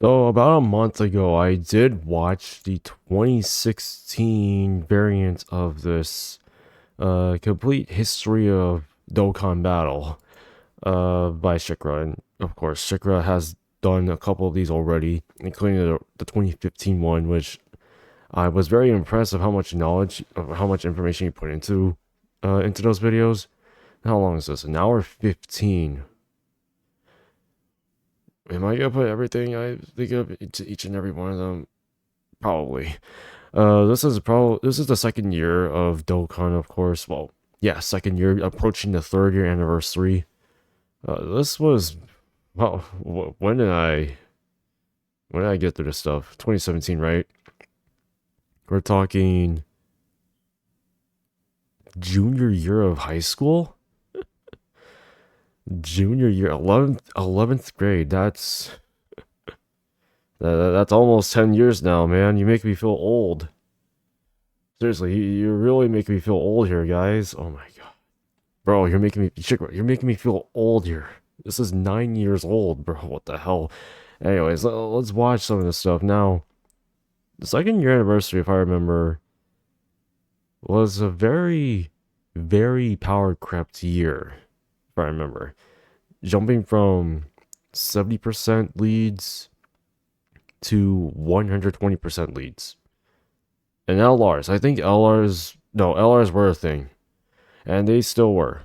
So about a month ago, I did watch the 2016 variant of this complete history of Dokkan Battle by Shikra, and of course Shikra has done a couple of these already, including the 2015 one, which I was very impressed of how much knowledge, of how much information he put into those videos. How long is this? An hour 15. Am I gonna put everything I think of into each and every one of them? Probably. This is the second year of Dokkan, of course. Well, yeah, second year, approaching the third year anniversary. This was well, when did I get through this stuff? 2017, right? We're talking junior year of high school, junior year, 11th grade. That's almost 10 years now, man. You make me feel old. Seriously, you really make me feel old here, guys. Oh my god. Bro, you're making me feel old here. This is 9 years old, bro. What the hell? Anyways, let's watch some of this stuff. Now, the second year anniversary, if I remember, was a very, very power crept year, if I remember. Jumping from 70% leads to 120% leads. And LRs, I think LRs were a thing. And they still were.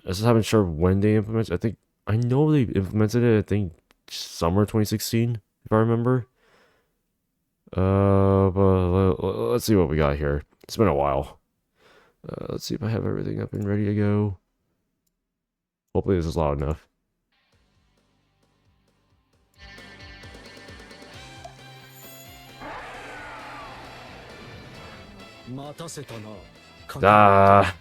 I just haven't sure when they implemented. I know they implemented it. I think summer 2016, if I remember. But let's see what we got here. It's been a while. Let's see if I have everything up and ready to go. Hopefully this is loud enough. Ah.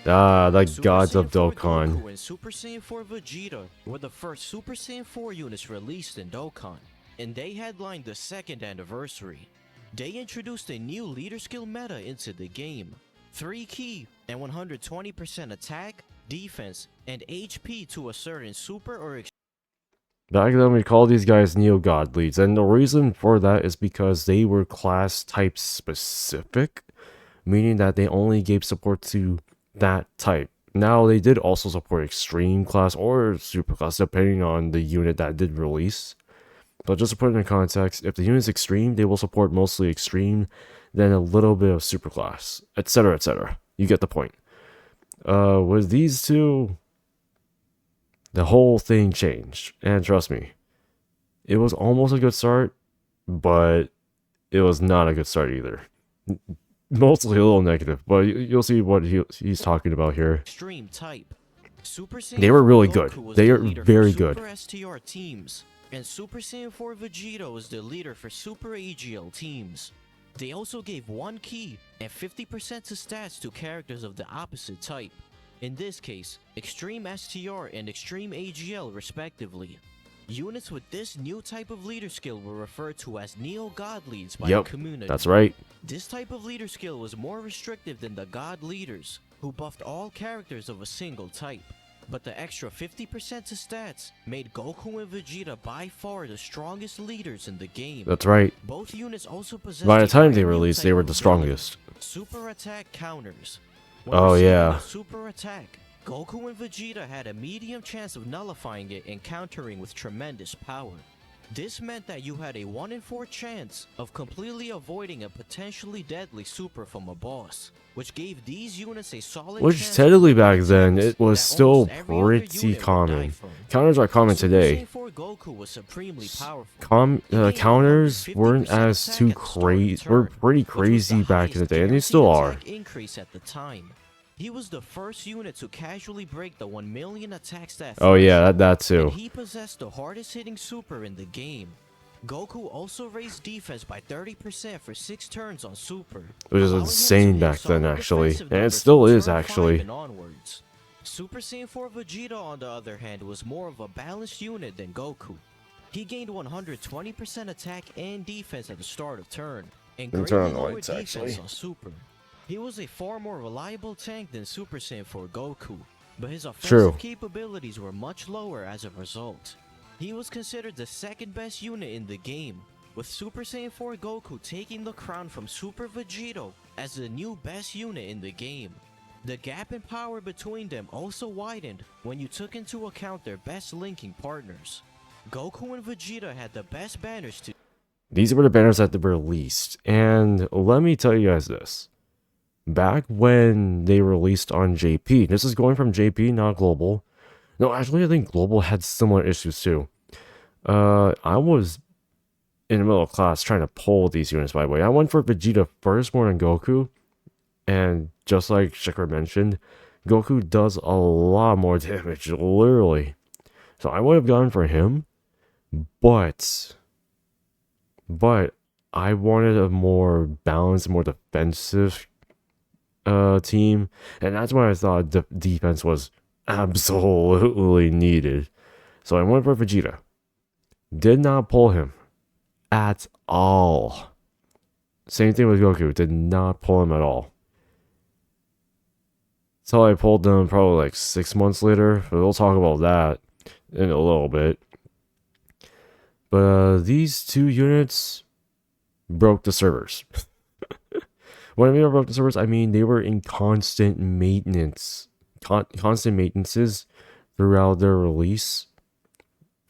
Ah, the Super gods of Saiyan 4 Dokkan. Goku and Super Saiyan 4 Vegeta were the first Super Saiyan 4 units released in Dokkan, and they headlined the second anniversary. They introduced a new leader skill meta into the game. 3 key and 120% attack, defense, and HP to a certain super or Back then we called these guys Neo God leads, and the reason for that is because they were class type specific, meaning that they only gave support to that type. Now they did also support extreme class or super class depending on the unit that did release. But just to put it in context, if the unit's extreme, they will support mostly extreme, then a little bit of super class, etc., etc. You get the point. With these two, the whole thing changed. And trust me, it was almost a good start, but it was not a good start either. Mostly a little negative, but you'll see what he's talking about here. extreme type. Super Saiyan They were 4 really Goku good. was They the are leader very for good. Super STR teams, and Super Saiyan 4 Vegeta was the leader for Super AGL teams. They also gave 1 key and 50% to stats to characters of the opposite type. In this case, Extreme STR and Extreme AGL respectively. Units with this new type of leader skill were referred to as Neo God leads by the community. That's right. This type of leader skill was more restrictive than the God leaders, who buffed all characters of a single type. But the extra 50% to stats made Goku and Vegeta by far the strongest leaders in the game. That's right. Both units also possessed By the time they a brand new released, they type were of the ability, strongest. Super attack counters. When Oh receiving yeah. a super attack, Goku and Vegeta had a medium chance of nullifying it and countering with tremendous power. This meant that you had a 1 in 4 chance of completely avoiding a potentially deadly super from a boss, which gave these units a solid Which chance technically of back winning then, attacks it was that still almost every other pretty unit would die common. from. Counters are common Super today. Saiyan 4 Goku was supremely powerful. Counters weren't as too crazy. Were pretty crazy back in the day, and they still are. Increase at the time. He was the first unit to casually break the 1 million attack stat. Oh yeah, that too. And he possessed the hardest hitting super in the game. Goku also raised defense by 30% for 6 turns on super, Which is insane back then, actually, and it still is actually. Super Saiyan 4 Vegeta, on the other hand, was more of a balanced unit than Goku. He gained 120% attack and defense at the start of turn, and greatly lower defense on super. He was a far more reliable tank than Super Saiyan 4 Goku. but his True. offensive capabilities were much lower as a result. He was considered the second best unit in the game, with Super Saiyan 4 Goku taking the crown from Super Vegito as the new best unit in the game. The gap in power between them also widened when you took into account their best linking partners. Goku and Vegeta had the best banners to. These were the banners that were released, and let me tell you guys this. Back when they released on JP, this is going from JP, not Global. No, actually, I think Global had similar issues too. I was in the middle of class trying to pull these units, by the way. I went for Vegeta first more than Goku, and just like Shikra mentioned, Goku does a lot more damage, literally. So I would have gone for him, but I wanted a more balanced, more defensive team, and that's why I thought defense was absolutely needed. So I went for Vegeta. Did not pull him at all. Same thing with Goku. Did not pull him at all. So I pulled them probably like 6 months later, but we'll talk about that in a little bit. But these two units broke the servers. When I mean broke the servers, I mean they were in constant maintenance. Constant maintenances throughout their release.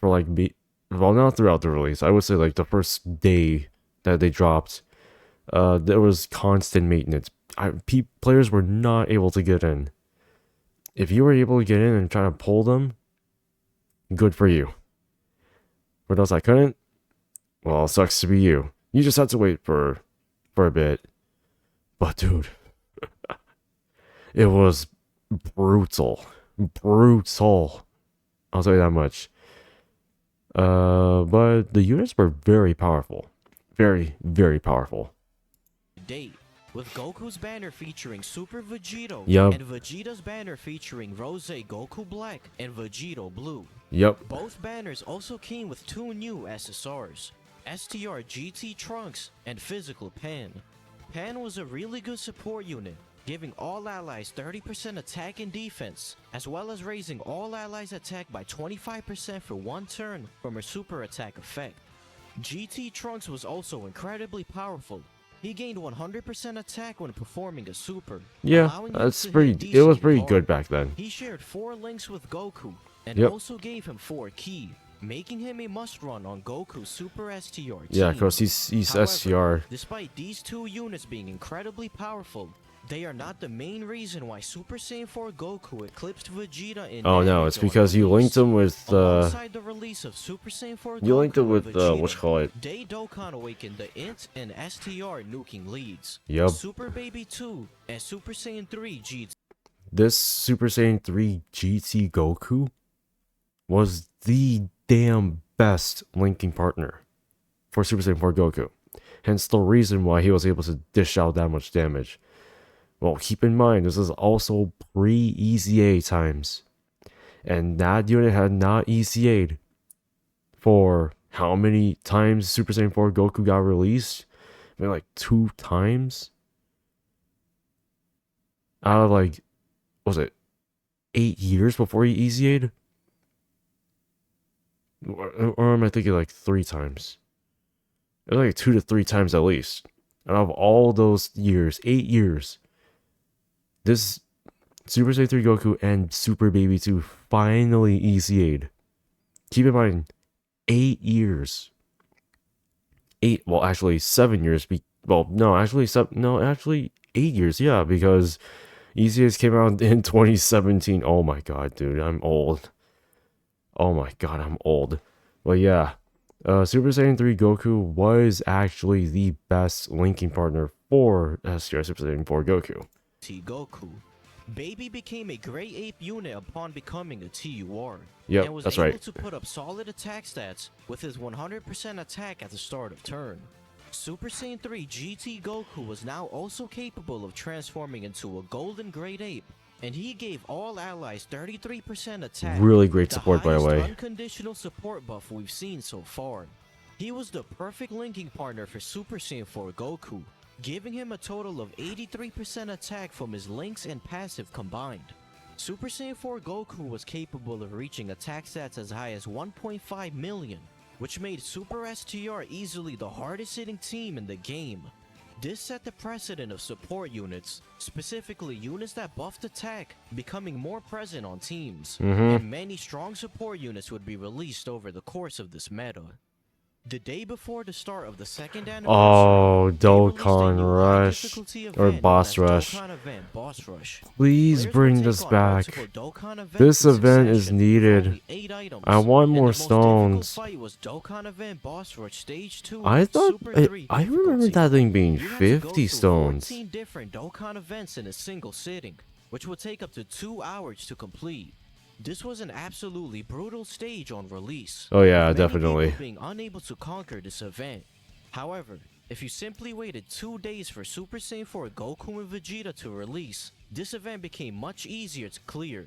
For like, well, not throughout the release. I would say like the first day that they dropped, there was constant maintenance. Players were not able to get in. If you were able to get in and try to pull them, good for you. For those I couldn't, well, it sucks to be you. You just had to wait for a bit. But dude, it was brutal. Brutal. I'll tell you that much. But the units were very powerful. Very, very powerful. Date, with Goku's banner featuring Super Vegito Yep. and Vegeta's banner featuring Rose Goku Black and Vegito Blue. Yep. Both banners also came with two new SSRs, STR GT Trunks and Physical Pan. Pan was a really good support unit, giving all allies 30% attack and defense, as well as raising all allies' attack by 25% for one turn from her super attack effect. GT Trunks was also incredibly powerful. He gained 100% attack when performing a super. Yeah, allowing him that's to hit pretty. It was decently pretty hard. good back then. He shared 4 links with Goku, and Yep. also gave him 4 ki, making him a must-run on Goku's Super STR team. Yeah, because he's However, SCR. despite these two units being incredibly powerful, they are not the main reason why Super Saiyan 4 Goku eclipsed Vegeta in Oh no, damage it's on because you release. linked him with Alongside the release of Super Saiyan 4 you linked it Goku with and Vegeta, what you call it? Dokkan awakened the INT and STR nuking leads. Yep. Super Baby 2 and Super Saiyan 3 GT. This Super Saiyan 3 GT Goku was the damn best linking partner for Super Saiyan 4 Goku. Hence the reason why he was able to dish out that much damage. Well, keep in mind, this is also pre-EZA times. And that unit had not EZA'd for how many times Super Saiyan 4 Goku got released? I mean, like 2 times? Out of like, what was it 8 years before he EZA'd? Or am I thinking like 3 times? It was like 2 to 3 times at least. Out of all those years, 8 years, this Super Saiyan 3 Goku and Super Baby 2 finally EZA'd. Keep in mind, 8 years. 7 years. Actually 8 years, yeah, because EZAs came out in 2017. Oh my god, dude, I'm old. Oh my god, I'm old. But yeah, Super Saiyan 3 Goku was actually the best linking partner for STR Super Saiyan 4 Goku. Goku. Baby became a Grey Ape unit upon becoming a TUR, Yep, and was that's able right. to put up solid attack stats with his 100% attack at the start of turn. Super Saiyan 3 GT Goku was now also capable of transforming into a golden Great Ape, and he gave all allies 33% attack. Really great support, by the highest way. unconditional support buff we've seen so far. He was the perfect linking partner for Super Saiyan 4 Goku, giving him a total of 83% attack from his links and passive combined. Super Saiyan 4 Goku was capable of reaching attack stats as high as 1.5 million, which made Super STR easily the hardest hitting team in the game. This set the precedent of support units, specifically units that buffed attack, becoming more present on teams, and many strong support units would be released over the course of this meta. The day before the start of the second anniversary, Oh, they released a Dokkan new high Rush. difficulty Or event Boss known as Rush. Dokkan event Boss Rush. Please Players bring will this take on back. multiple Dokkan events This in event is succession with needed. only 8 items, I want and more the most difficult stones. fight was Dokkan event Boss Rush Stage 2 I thought Super 3 I remember difficulty. that thing being You had to go 50 through stones. 14 different Dokkan events in a single sitting, which would take up to 2 hours to complete. This was an absolutely brutal stage on release. Oh yeah, with many definitely. people being unable to conquer this event. However, if you simply waited 2 days for Super Saiyan 4 Goku and Vegeta to release, this event became much easier to clear.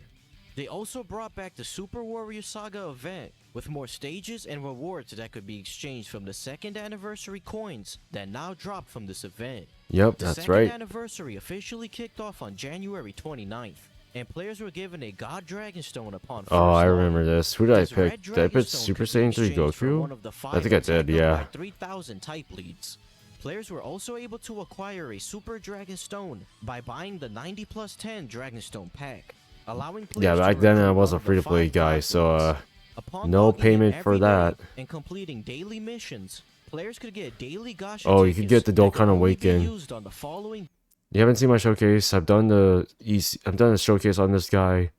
They also brought back the Super Warrior Saga event, with more stages and rewards that could be exchanged from the second anniversary coins that now drop from this event. Yep, The that's second right. anniversary officially kicked off on January 29th, and players were given a God Dragon Stone upon first Oh, I login. remember this. Who did I This red pick? Did I dragon pick stone Super could be Saiyan 3 exchanged for Goku? one of the I 5 think I did, Attack yeah. by 3000 type leads. Players were also able to acquire a Super Dragon Stone by buying the 90 plus 10 Dragon Stone pack, allowing players Yeah, to back then I recruit was one a of the free-to-play 5 guy, God so leads. Upon no logging in payment for every day that. and completing daily missions, players could get daily gacha Oh, you could tickets get the that could Dokkan only be Awaken. used on the following. You haven't seen my showcase. I've done a showcase on this guy.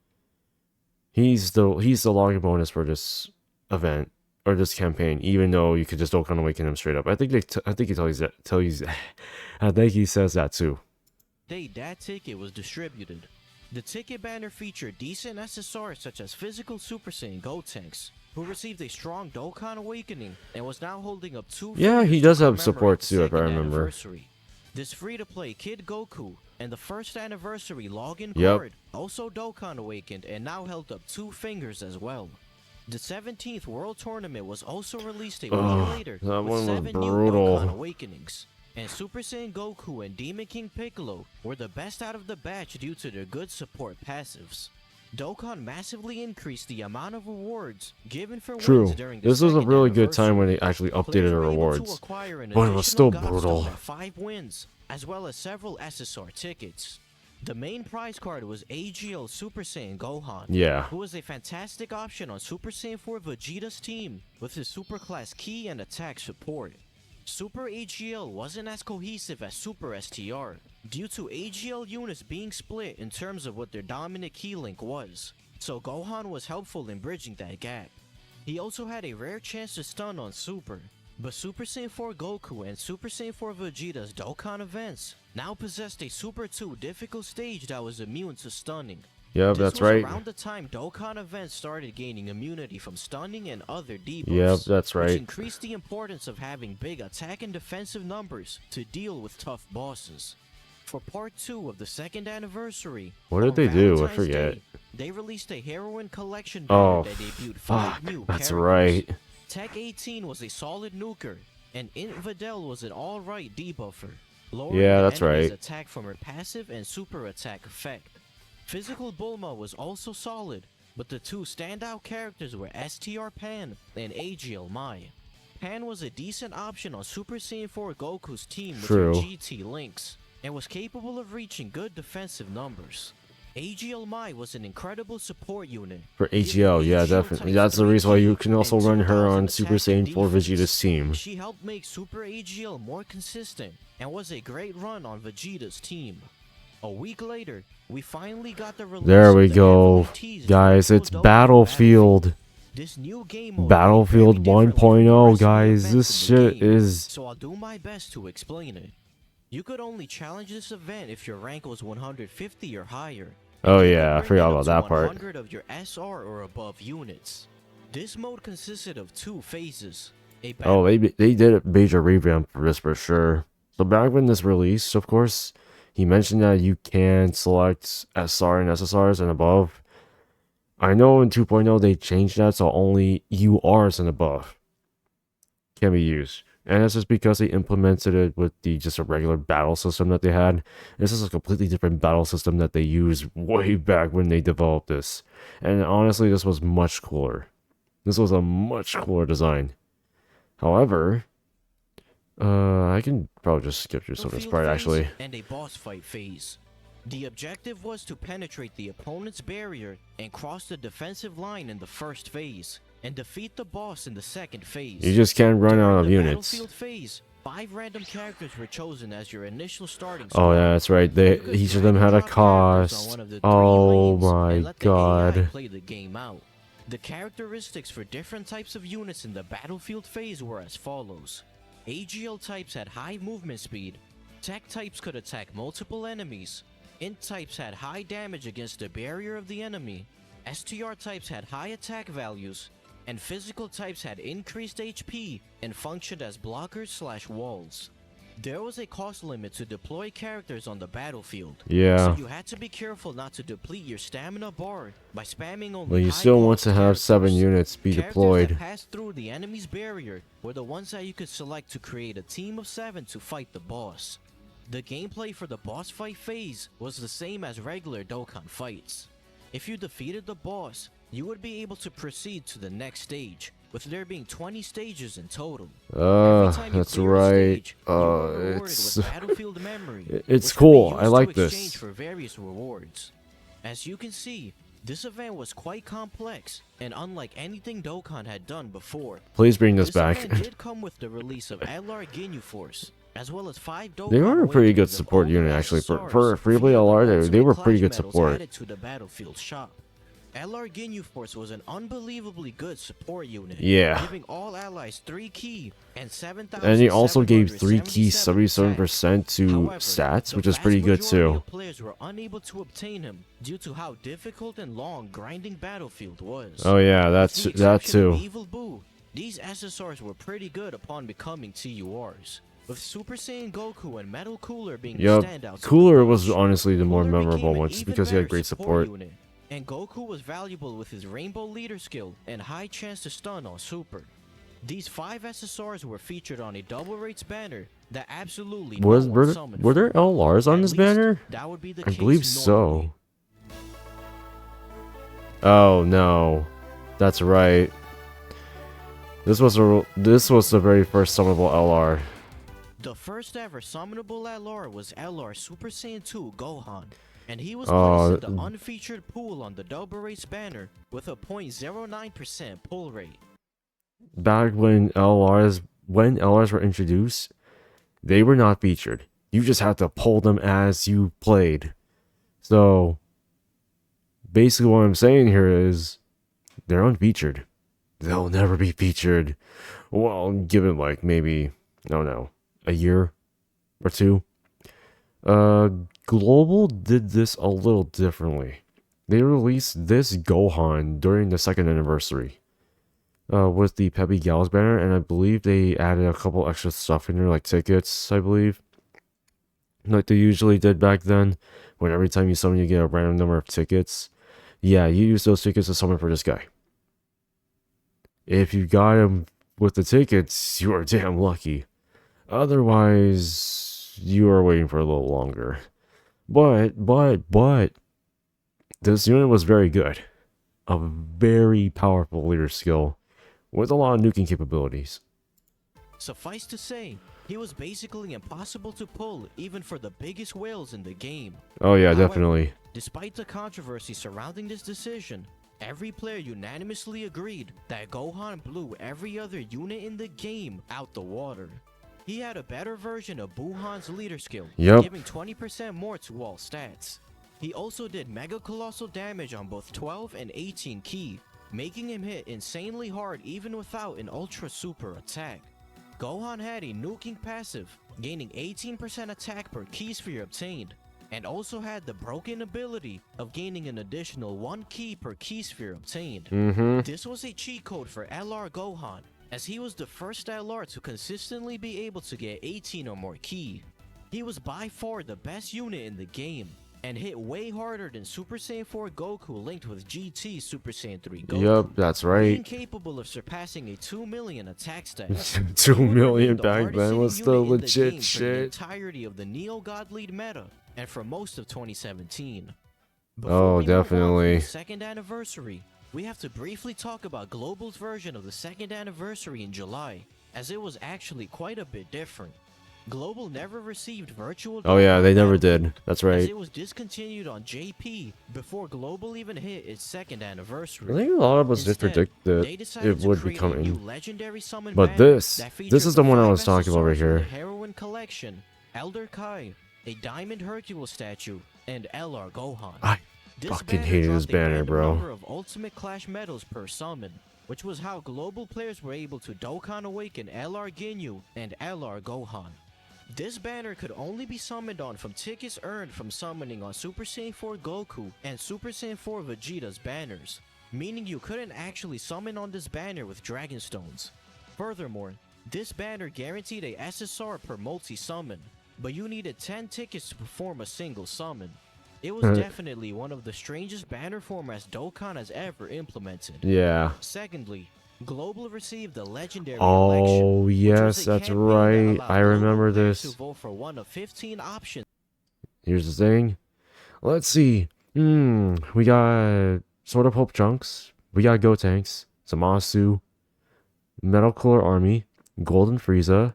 He's the login bonus for this event or this campaign, even though you could just Dokkan Awaken him straight up. I think he tells you that. I think he says that too. That ticket was distributed. The ticket banner featured decent SSRs such as physical Super Saiyan Gotenks, who received a strong Dokkan Awakening and was now holding up 2 Yeah, he fingers does to have commemorate support the too, if I second remember. anniversary. This free-to-play Kid Goku and the first anniversary login Yep. card also Dokkan Awakened and now held up 2 fingers as well. The 17th World Tournament was also released a week later that with one was 7 new brutal. Dokkan Awakenings. And Super Saiyan Goku and Demon King Piccolo were the best out of the batch due to their good support passives. Dokkan massively increased the amount of rewards given for True. wins during the This was a second really good time anniversary. when they actually updated Players the were able to rewards. acquire an But it was additional still God brutal. Stone at 5 wins, as well as several SSR tickets. The main prize card was AGL Super Saiyan Gohan, Yeah. who was a fantastic option on Super Saiyan 4 Vegeta's team with his super class key and attack support. Super AGL wasn't as cohesive as Super STR, due to AGL units being split in terms of what their dominant key link was, so Gohan was helpful in bridging that gap. He also had a rare chance to stun on Super, but Super Saiyan 4 Goku and Super Saiyan 4 Vegeta's Dokkan events now possessed a Super 2 difficult stage that was immune to stunning. Yep, This that's was right. around the time Dokkan events started gaining immunity from stunning and other debuffs. Yep, that's Which right. increased the importance of having big attack and defensive numbers to deal with tough bosses. For part 2 of the second anniversary, What did on they do? I Valentine's forget. Day, they released a heroine collection Oh, banner that debuted 5 fuck. new That's characters. right. Tech 18 was a solid nuker, and Infidel was an alright debuffer, lowering Yeah, the that's enemy's right. attack from her passive and super attack effect. Physical Bulma was also solid, but the 2 standout characters were STR Pan and AGL Mai. Pan was a decent option on Super Saiyan 4 Goku's team with her True. GT links, and was capable of reaching good defensive numbers. AGL Mai was an incredible support unit. For giving AGL, yeah, AGL definitely. types That's the 3 reason why you ki can also and run her 2000 on Super attack and Saiyan 4 defense. Vegeta's team. She helped make Super AGL more consistent and was a great run on Vegeta's team. A week later, we finally got the release There of we the go. heavily teased Guys, Vertical it's Dokkan Battlefield. This new game mode Battlefield played very differently 1.0, from the rest of the guys. events This in the shit game, is... so I'll do my best to explain it. You could only challenge this event if your rank was 150 or higher. Oh You could yeah, I bring forgot it up about to that part. 100 of your SR or above units. This mode consisted of 2 phases. A Oh, they did a major revamp for this for sure. So back when this released, of course, he mentioned that you can select SR and SSRs and above. I know in 2.0 they changed that so only URs and above can be used. And this is because they implemented it with the just a regular battle system that they had. This is a completely different battle system that they used way back when they developed this. And honestly, this was much cooler. This was a much cooler design. However, I can probably just skip through some of this part actually. And a boss fight phase. The objective was to penetrate the opponent's barrier and cross the defensive line in the first phase, and defeat the boss in the second phase. You just can't run out of units. Battlefield phase, 5 random characters were chosen as your initial starting squad. Oh yeah, that's right. Each of them had a cost. Oh my god. Play the game out. The characteristics for different types of units in the battlefield phase were as follows. AGL types had high movement speed. Tech types could attack multiple enemies. Int types had high damage against the barrier of the enemy. STR types had high attack values. And physical types had increased HP and functioned as blockers/walls. There was a cost limit to deploy characters on the battlefield. Yeah. So you had to be careful not to deplete your stamina bar by spamming only. But you still want to have 7 units be deployed. Characters that passed through the enemy's barrier were the ones that you could select to create a team of 7 to fight the boss. The gameplay for the boss fight phase was the same as regular Dokkan fights. If you defeated the boss, you would be able to proceed to the next stage, with there being 20 stages in total. That's right. It's battlefield memory, it's cool. I like this. For various rewards. As you can see, this event was quite complex and unlike anything Dokkan had done before. Please bring this back. Event did come with the release of LR Ginyu Force, as well as 5 Dokkan. They were a pretty good support unit actually for Freeplay LR. They were pretty good support. To the battlefield shop. LR Ginyu Force was an unbelievably good support unit, giving all allies 3 ki and 7,000. And he also gave 3 ki 77% to stats, which is pretty good too. Players were unable to obtain him due to how difficult and long grinding battlefield was. Oh yeah, that too. Evil Boo, these SSRs were pretty good upon becoming TURs. With Super Saiyan Goku and Metal Cooler being the standouts. Cooler was honestly the more memorable one, just because he had great support. And Goku was valuable with his Rainbow Leader skill and high chance to stun on Super. These 5 SSRs were featured on a double rates banner that absolutely were there LRs on this banner? That would be the I believe so. Oh no, that's right. This was the very first summonable LR. The first ever summonable LR was LR Super Saiyan 2 Gohan. And he was placed in the unfeatured pool on the double race banner with a 0.09% pull rate. Back when LRs were introduced, they were not featured. You just had to pull them as you played. So basically what I'm saying here is they're unfeatured. They'll never be featured. Well, given like maybe, I don't know, a year or 2. Global did this a little differently. They released this Gohan during the 2nd anniversary with the Peppy Gals banner, and I believe they added a couple extra stuff in there, like tickets, I believe. Like they usually did back then, when every time you summon you get a random number of tickets. Yeah, you use those tickets to summon for this guy. If you got him with the tickets, you are damn lucky. Otherwise, you are waiting for a little longer. But, this unit was very good. A very powerful leader skill, with a lot of nuking capabilities. Suffice to say, he was basically impossible to pull even for the biggest whales in the game. Oh yeah, definitely. Despite the controversy surrounding this decision, every player unanimously agreed that Gohan blew every other unit in the game out the water. He had a better version of Buhan's leader skill, giving 20% more to all stats. He also did mega colossal damage on both 12 and 18 ki, making him hit insanely hard even without an ultra super attack. Gohan had a nuking passive, gaining 18% attack per ki sphere obtained, and also had the broken ability of gaining an additional 1 ki per ki sphere obtained. This was a cheat code for LR Gohan, as he was the first LR to consistently be able to get 18 or more ki. He was by far the best unit in the game, and hit way harder than Super Saiyan 4 Goku linked with GT Super Saiyan 3 Goku. Yup, that's Being right. capable of surpassing a 2 million attack stat. 2 He would million remain the back hardest then hitting was still unit in the legit game for the shit. entirety of the Neo God Lead meta, and for most of 2017. Oh, Before we move on definitely. to the second anniversary, we have to briefly talk about Global's version of the second anniversary in July, as it was actually quite a bit different. Global never received virtual. Oh yeah, they never Battlefield, did. That's as right. it was discontinued on JP before Global even hit its second I anniversary. think a lot of us did Instead, predict that they decided it to would be create a new coming. legendary summon But banner this that featured is the one I 5 was talking about right SSRs from the here. Heroine Collection, Elder Kai, a Diamond Hercule statue, and LR Gohan. I This fucking banner hated this dropped a banner, random bro. number of Ultimate Clash medals per summon, which was how global players were able to Dokkan Awaken LR Ginyu and LR Gohan. This banner could only be summoned on from tickets earned from summoning on Super Saiyan 4 Goku and Super Saiyan 4 Vegeta's banners, meaning you couldn't actually summon on this banner with Dragon Stones. Furthermore, this banner guaranteed a SSR per multi-summon, but you needed 10 tickets to perform a single summon. It was definitely one of the strangest banner formats Dokkan has ever implemented. Yeah. Secondly, Global received the legendary election. Oh Which yes, was a that's campaign that right. allowed I remember global players this. to vote for one of 15 options. Here's the thing. Let's see. We got Sword of Hope Trunks. We got Gotenks, Zamasu, Metal Cooler Army, Golden Frieza.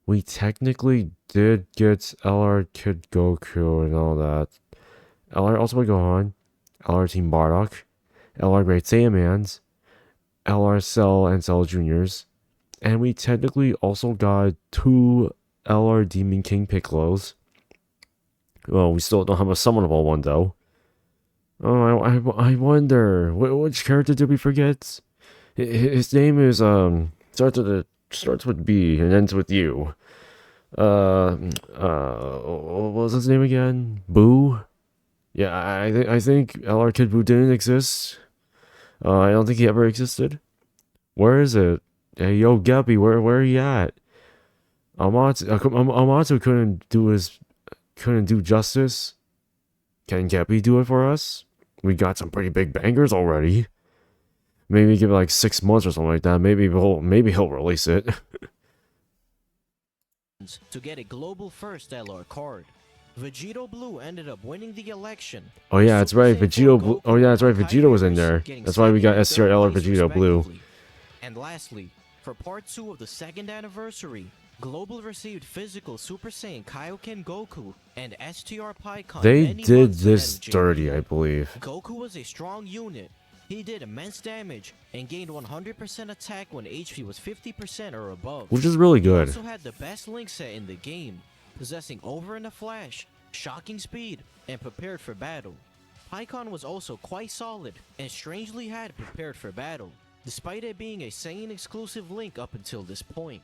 We technically did get LR Kid Goku and all that. LR Ultimate Gohan, LR Team Bardock, LR Great Saiyamans, LR Cell and Cell Juniors, and we technically also got 2 LR Demon King Piccolos. Well, we still don't have a summonable one though. Oh, I wonder which character did we forget? His name is starts with B and ends with U. What was his name again? Boo. Yeah, I think LR Kid Boo didn't exist. I don't think he ever existed. Where is it? Hey, yo, Geppy, where are you at? Amatsu couldn't do justice. Can Geppy do it for us? We got some pretty big bangers already. Maybe give it like 6 months or something like that. Maybe he'll release it. To get a global first LR card. Vegito Blue ended up winning the election. Oh yeah, that's right. Super Saiyan 4 Vegito Blue. Goku Oh yeah, that's right. and Vegito was in Kaioru there. getting That's why we got second and STR third LR place Vegito Blue. respectively. And lastly, for part 2 of the second anniversary, Global received physical Super Saiyan Kaioken Goku and STR Pikkon. They many did months ahead this of JP. dirty, I believe. Goku was a strong unit. He did immense damage and gained 100% attack when HP was 50% or above. Which is really He good. also had the best link set in the game, possessing Over in a Flash, shocking speed, and prepared for battle. Pikkon was also quite solid and strangely had prepared for battle, despite it being a Saiyan exclusive link up until this point.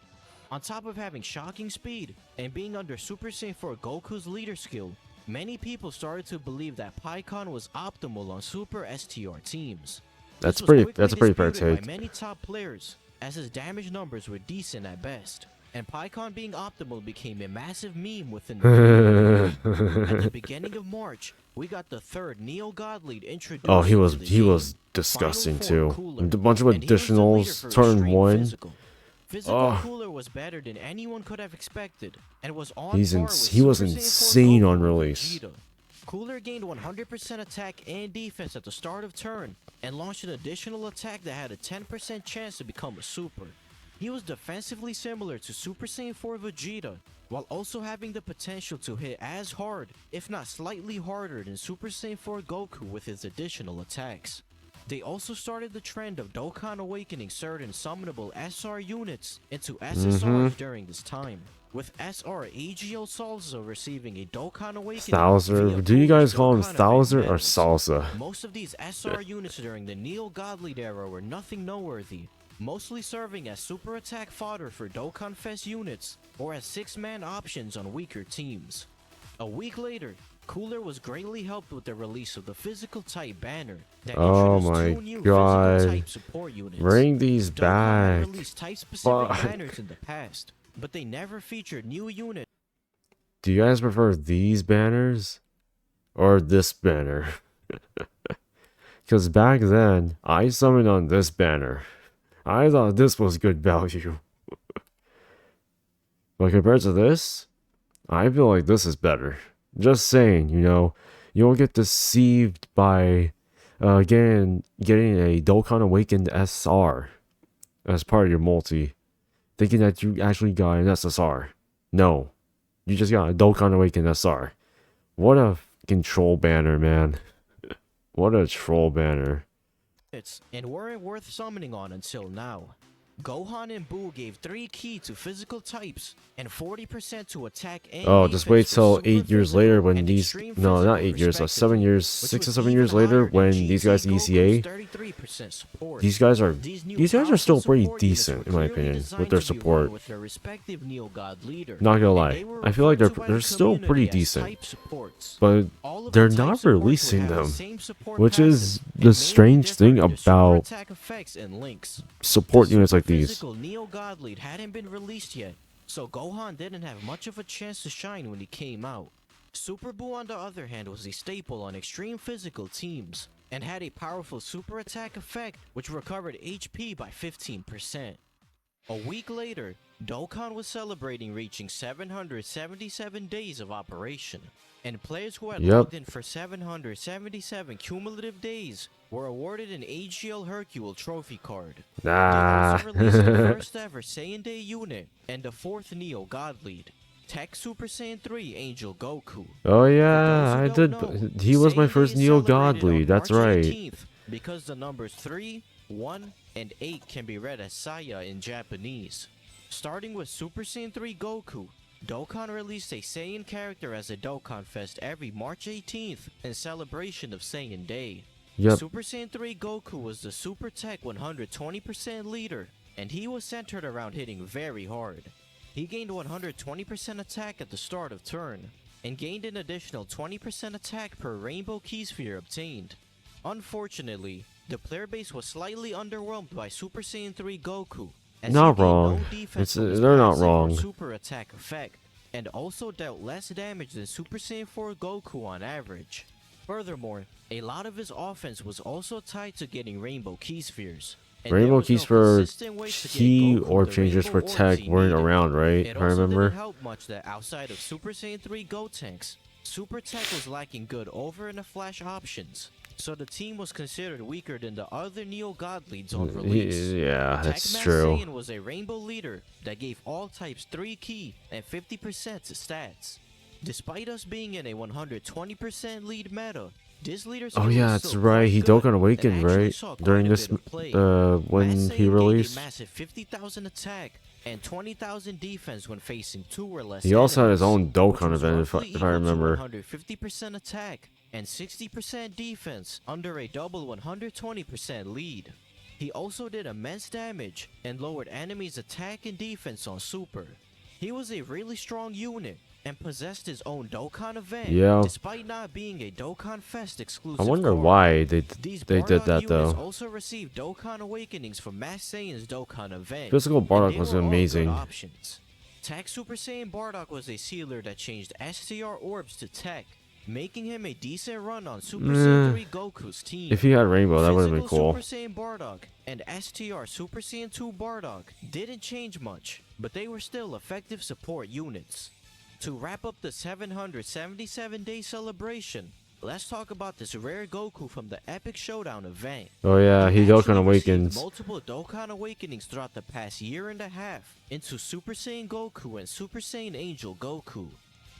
On top of having shocking speed and being under Super Saiyan 4 Goku's leader skill, many people started to believe that Pikkon was optimal on Super STR teams. That's This was pretty quickly fair disputed take. by many top players, as his damage numbers were decent at best, and Pikkon being optimal became a massive meme within the community. At the beginning of March, we got the third Neo God Lead introduced. Oh, he into the game. was disgusting Final too. Form Cooler, A bunch of and he was the leader additionals. for Turn Extreme 1. Physical. Physical Oh. Cooler was better than anyone could have expected, and was on He was par with insane Super Saiyan 4 on Goku and release. Vegeta. Cooler gained 100% attack and defense at the start of turn, and launched an additional attack that had a 10% chance to become a super. He was defensively similar to Super Saiyan 4 Vegeta, while also having the potential to hit as hard, if not slightly harder than Super Saiyan 4 Goku with his additional attacks. They also started the trend of Dokkan awakening certain summonable SR units into SSRs during this time, with SR AGL Salsa receiving a Dokkan awakening. Thouser. via Do you guys foolish call him Dokkan event Thouser or medals. Salsa? Most of these SR units during the Neo God Lead era were nothing noteworthy, mostly serving as super attack fodder for Dokkan Fest units or as 6-man options on weaker teams. A week later, Cooler was greatly helped with the release of the physical type banner that Oh introduced my 2 new God. physical type support units. Bring these Dokkan back. had released type specific Fuck. banners in the past, but they never featured new units. Do you guys prefer these banners or this banner. Because back then, I summoned on this banner. I thought this was good value. But compared to this, I feel like this is better. Just saying, you know, you don't get deceived by getting a Dokkan Awakened SR as part of your multi, thinking that you actually got an SSR. No, you just got a Dokkan Awakened SR. What a control banner, man. What a troll banner. And weren't worth summoning on until now. Gohan and Buu gave 3 key to physical types and 40% to attack and Oh, just wait defense till for 8 super years later physical when and these... extreme No, not physical 8 years, 7 respectively, years, which 6 or was 7 even years later higher than when GT these guys Goku's ECA. 33% support. These guys are new still powerful pretty support units decent were in my clearly opinion designed with their to be run support. with their respective Neo-God leader, Not gonna and lie, they were I feel like referred to by they're the still pretty community as decent, type supports. but All of they're the type not supports would releasing have the them, same support which is passive, the and mainly strange differed thing in their super about attack effects and links. support The units like super these. physical Neo-God lead hadn't been released yet, so Gohan didn't have much of a chance to shine when he came out. Super Buu on the other hand was a staple on extreme physical teams, and had a powerful super attack effect which recovered HP by 15%. A week later, Dokkan was celebrating reaching 777 days of operation, and players who had logged in for 777 cumulative days were awarded an AGL Hercule trophy card. Nah. They also released the first ever Saiyan Day unit and the 4th Neo God Lead, Tech Super Saiyan 3 Angel Goku. Oh yeah, I did. Know, He was my Saiyan first Day is Neo God celebrated on lead. That's March right. 18th because the numbers 3, 1, and 8 can be read as Saya in Japanese. Starting with Super Saiyan 3 Goku, Dokkan released a Saiyan character as a Dokkan Fest every March 18th in celebration of Saiyan Day. Yep. Super Saiyan 3 Goku was the Super Tech 120% leader, and he was centered around hitting very hard. He gained 120% attack at the start of turn, and gained an additional 20% attack per Rainbow Key Sphere obtained. Unfortunately, the player base was slightly underwhelmed by Super Saiyan 3 Goku, as Not he gained wrong. no defense from his They're not passive or wrong. super attack effect, and also dealt less damage than Super Saiyan 4 Goku on average. Furthermore, a lot of his offense was also tied to getting Rainbow Key Spheres. And Rainbow Keys for key orb changes for tech weren't around, right? It I also remember. didn't help much that outside of Super Saiyan 3 Gotenks, Super Tech was lacking good over and a flash options, so the team was considered weaker than the other Neo God leads on release. Yeah, Tech that's Mass true. Saiyan was a rainbow leader that gave all types 3 key and 50% to stats. Despite us being in a 120% lead meta, this leader's Oh skill yeah, was that's still right. quite He good, Dokkan and Awakened, actually right? saw quite During a this, bit of play. when Mass he Saiyan gained released. a massive 50,000 attack and 20,000 defense when facing 2 or less He also had his enemies, own Dokkan which was event, roughly if I equal to remember. 150% attack and 60% defense under a double 120% lead. He also did immense damage and lowered enemies' attack and defense on Super. He was a really strong unit and possessed his own Dokkan event, Yeah. despite not being a Dokkan Fest exclusive I wonder card. why they These did Bardock that units though. also received Dokkan Awakenings from Mass Saiyan's Dokkan event. Physical and Bardock they was were all good amazing. options. Tech Super Saiyan Bardock was a sealer that changed STR orbs to Tech, making him a decent run on Super Saiyan 3 Goku's team. If he had Rainbow, that would have been Physical cool. Super Saiyan Bardock and STR Super Saiyan 2 Bardock didn't change much, but they were still effective support units. To wrap up the 777-day celebration, let's talk about this rare Goku from the Epic Showdown event. Oh yeah, he actually Dokkan received Awakens. multiple Dokkan Awakenings throughout the past year and a half into Super Saiyan Goku and Super Saiyan Angel Goku.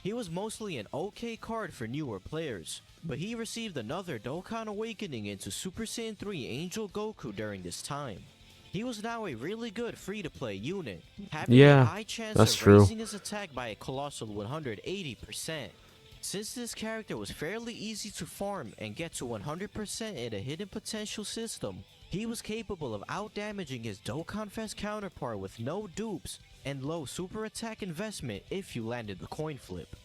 He was mostly an okay card for newer players, but he received another Dokkan Awakening into Super Saiyan 3 Angel Goku during this time. He was now a really good free-to-play unit, having Yeah, a high chance that's of true. raising his attack by a colossal 180%. Since this character was fairly easy to farm and get to 100% in a hidden potential system, he was capable of outdamaging his Dokkan Fest counterpart with no dupes and low super attack investment if you landed the coin flip.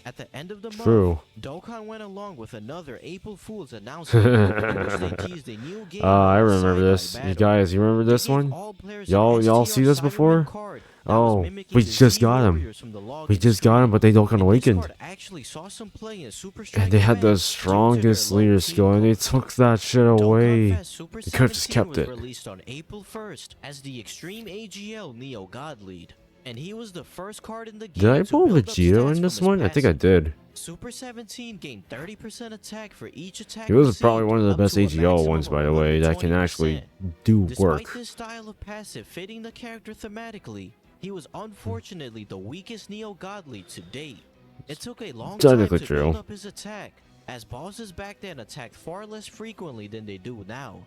At the end of the True. month, Dokkan went along with another April Fool's announcement in which they teased a new game I mode, remember Side-Eye this. You Battle. guys, you remember They this gave one? all players Y'all an see STR this Cyberman before? card that was Oh, mimicking we the just Z got him. warriors from the We login just got him, screen. but they Dokkan And this awakened. card actually saw some play in Super And Strike they had the events due to their strongest low leader team skill, and they cost. took that shit Dokkan away. Fest Super They could've just 17 kept was it. released on April 1st as the Extreme AGL Neo God Lead, and he was the first card in the game Did I to pull build up Vegito stats in this from his one? I think I passive. did. Super 17 gained 30% attack for each attack He was probably received, one of the up best to a AGL maximum ones, of by the way, that can actually 120%. do Despite work. this style of passive fitting the character thematically, he was unfortunately the weakest Neo God Lead to date. It took a long time Technically to true. build up his attack, as bosses back then attacked far less frequently than they do now.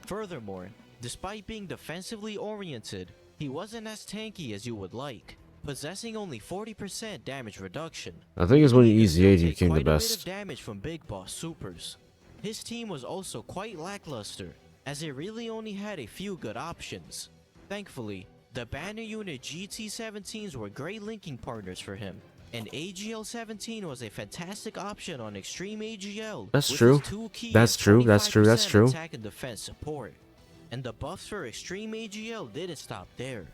Furthermore, despite being defensively oriented, he wasn't as tanky as you would like, possessing only 40% damage reduction. I think it's when meaning he he easy could age still he take became the quite a bit best. of damage from big boss supers. His team was also quite lackluster, as it really only had a few good options. Thankfully, the banner unit GT-17s were great linking partners for him, and AGL-17 was a fantastic option on Extreme AGL. That's with true. His 2 key That's and true. That's true. That's 25% true. Attack and defense support. And the buffs for Extreme AGL didn't stop there.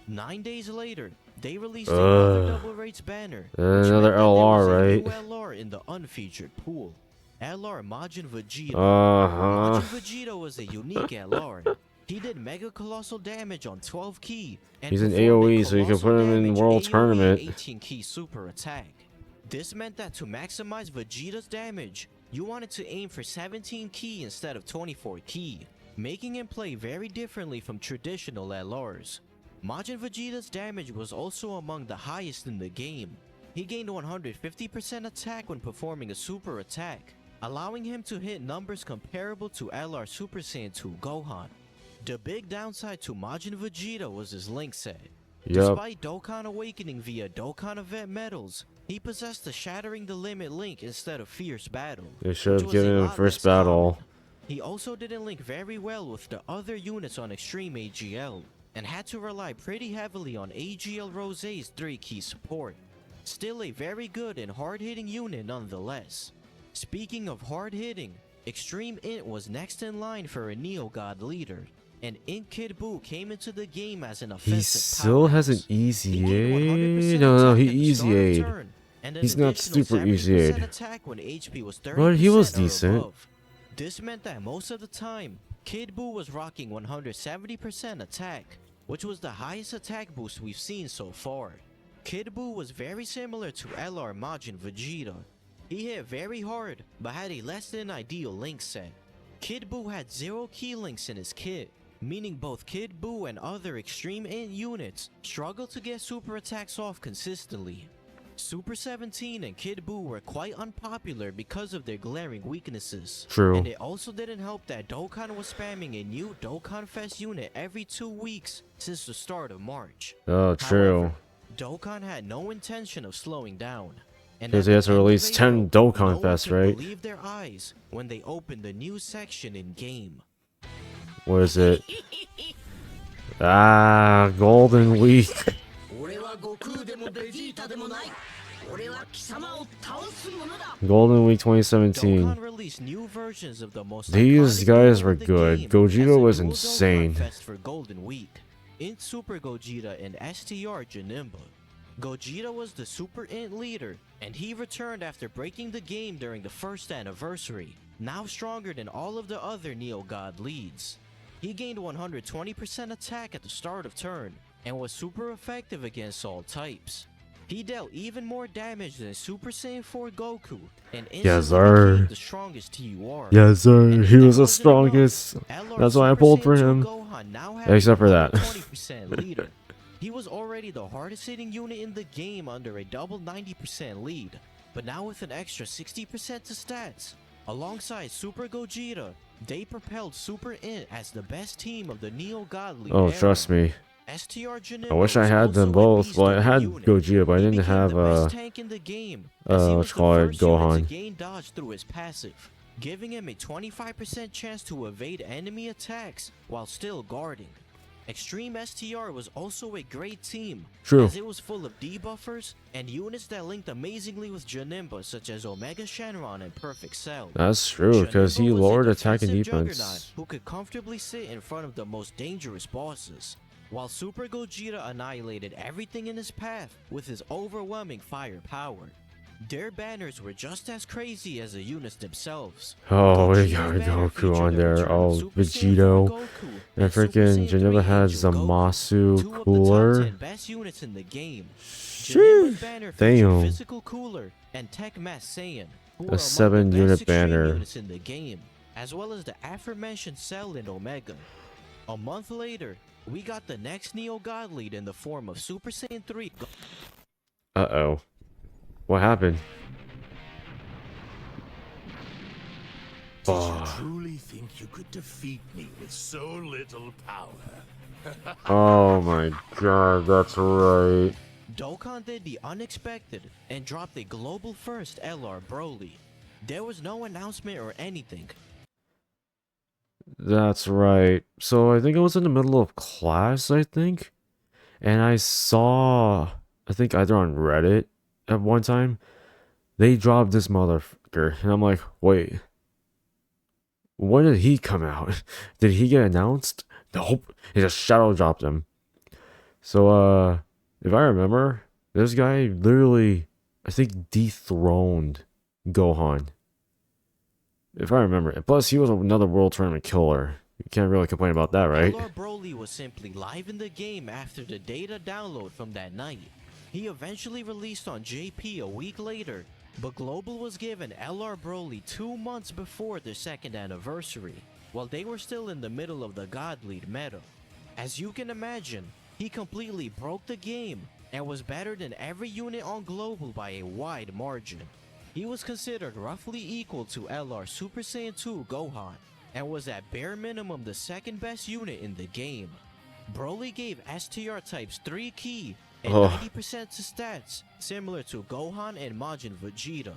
9 days later, they released another double rates banner, which Another meant that LR, there was a right? new LR in the unfeatured pool. LR Majin Vegeta. Uh-huh. Majin Vegeta was a unique LR. He did mega colossal damage on 12 key, and He's an performed a AoE, so you can colossal put him in damage World AoE Tournament. 18 key super attack. This meant that to maximize Vegeta's damage, you wanted to aim for 17 key instead of 24 key, making him play very differently from traditional LRs. Majin Vegeta's damage was also among the highest in the game. He gained 150% attack when performing a super attack, allowing him to hit numbers comparable to LR Super Saiyan 2 Gohan. The big downside to Majin Vegeta was his link set. Despite Dokkan Awakening via Dokkan Event medals, he possessed the Shattering the Limit link instead of Fierce Battle. They should have which was a given him lot first less common. battle. He also didn't link very well with the other units on Extreme AGL, and had to rely pretty heavily on AGL Rosé's 3-key support. Still a very good and hard-hitting unit nonetheless. Speaking of hard-hitting, Extreme Int was next in line for a Neo God leader, and Int Kid Buu came into the game as an offensive He still has an easy He gained 100% aid? No, attack he at the easy start of aid. turn, and an He's not additional super easy 70% aid. attack when HP was 30% But he was or decent. above. This meant that most of the time, Kid Buu was rocking 170% attack, which was the highest attack boost we've seen so far. Kid Buu was very similar to LR Majin Vegeta. He hit very hard, but had a less than ideal link set. Kid Buu had 0 key links in his kit, meaning both Kid Buu and other Extreme Int units struggled to get super attacks off consistently. Super 17 and Kid Buu were quite unpopular because of their glaring weaknesses. True. And it also didn't help that Dokkan was spamming a new Dokkan Fest unit every 2 weeks since the start of March. Oh, true. However, Dokkan had no intention of slowing down. And Because at he has the to end of release 10 April, Dokkan no one Fest, could right? believe their eyes when they opened the new section in game. What is it? Ah, Golden Week. Golden Week 2017. Dokkan released new versions of the most These iconic guys duo were in the good. game Gogeta as a was dual insane. Dokkan Fest for Golden Week. Int Super Gogeta and STR Janemba. Gogeta was the Super Int leader, and he returned after breaking the game during the first anniversary, now stronger than all of the other Neo God leads. He gained 120% attack at the start of turn, and was super effective against all types. He dealt even more damage than Super Saiyan 4 Goku, and Yes, instantly sir. became the strongest TUR. Yes, sir. And if He that was the wasn't enough, strongest. LR That's why I Super pulled Saiyan for 2 him. Gohan now had Except for that. 20% leader. He was already the hardest hitting unit in the game under a double 90% lead, but now with an extra 60% to stats. Alongside Super Gogeta, they propelled Super Int as the best team of the Neo God League Oh, era. trust me. STR Janemba I wish I was had them also a both, beast but I of a had unit. Gogeta, but I He didn't became have the best tank in the game, as he what was you the call it, first unit Gohan. to gain dodge through his passive, giving him a 25% chance to evade enemy attacks while still guarding. Extreme STR was also a great team, True. as it was full of debuffers and units that linked amazingly with Janemba, such as Omega Shenron and Perfect Cell. That's true, because he Janemba was a lowered attack and defensive juggernaut defense. who could comfortably sit in front of the most dangerous bosses. while Super Gogeta annihilated everything in his path with his overwhelming firepower. Their banners were just as crazy as the units themselves. Oh, we got Gogeta's banner Goku featured on the there. return of Oh, Super Saiyan 4 Vegito. Goku And Super freaking Saiyan 3 Geneva has Angel the Goku, Masu two of the top cooler. 10 best units in the game. Janemba's banner featured Damn. Physical Cooler and Tech Mass Saiyan, who were A among 7 the unit best extreme banner. units in the game, as well as the aforementioned Cell and Omega. A month later, we got the next Neo God Lead in the form of Super Saiyan 3. Uh-oh. What happened? Did you truly think you could defeat me with so little power? Oh my god, that's right. Dokkan did the unexpected and dropped a global first LR Broly. There was no announcement or anything. That's right. So I think I was in the middle of class, I think. And I saw, I think either on Reddit at one time, they dropped this motherfucker. And I'm like, wait. When did he come out? Did he get announced? Nope. He just shadow dropped him. So, if I remember, this guy literally, I think, dethroned Gohan. If I remember. Plus, he was another World Tournament killer. You can't really complain about that, right? LR Broly was simply live in the game after the data download from that night. He eventually released on JP a week later, but Global was given LR Broly 2 months before their second anniversary, while they were still in the middle of the God Lead meta. As you can imagine, he completely broke the game and was better than every unit on Global by a wide margin. He was considered roughly equal to LR Super Saiyan 2 Gohan, and was at bare minimum the second best unit in the game. Broly gave STR types 3 ki and 90% to stats, similar to Gohan and Majin Vegeta.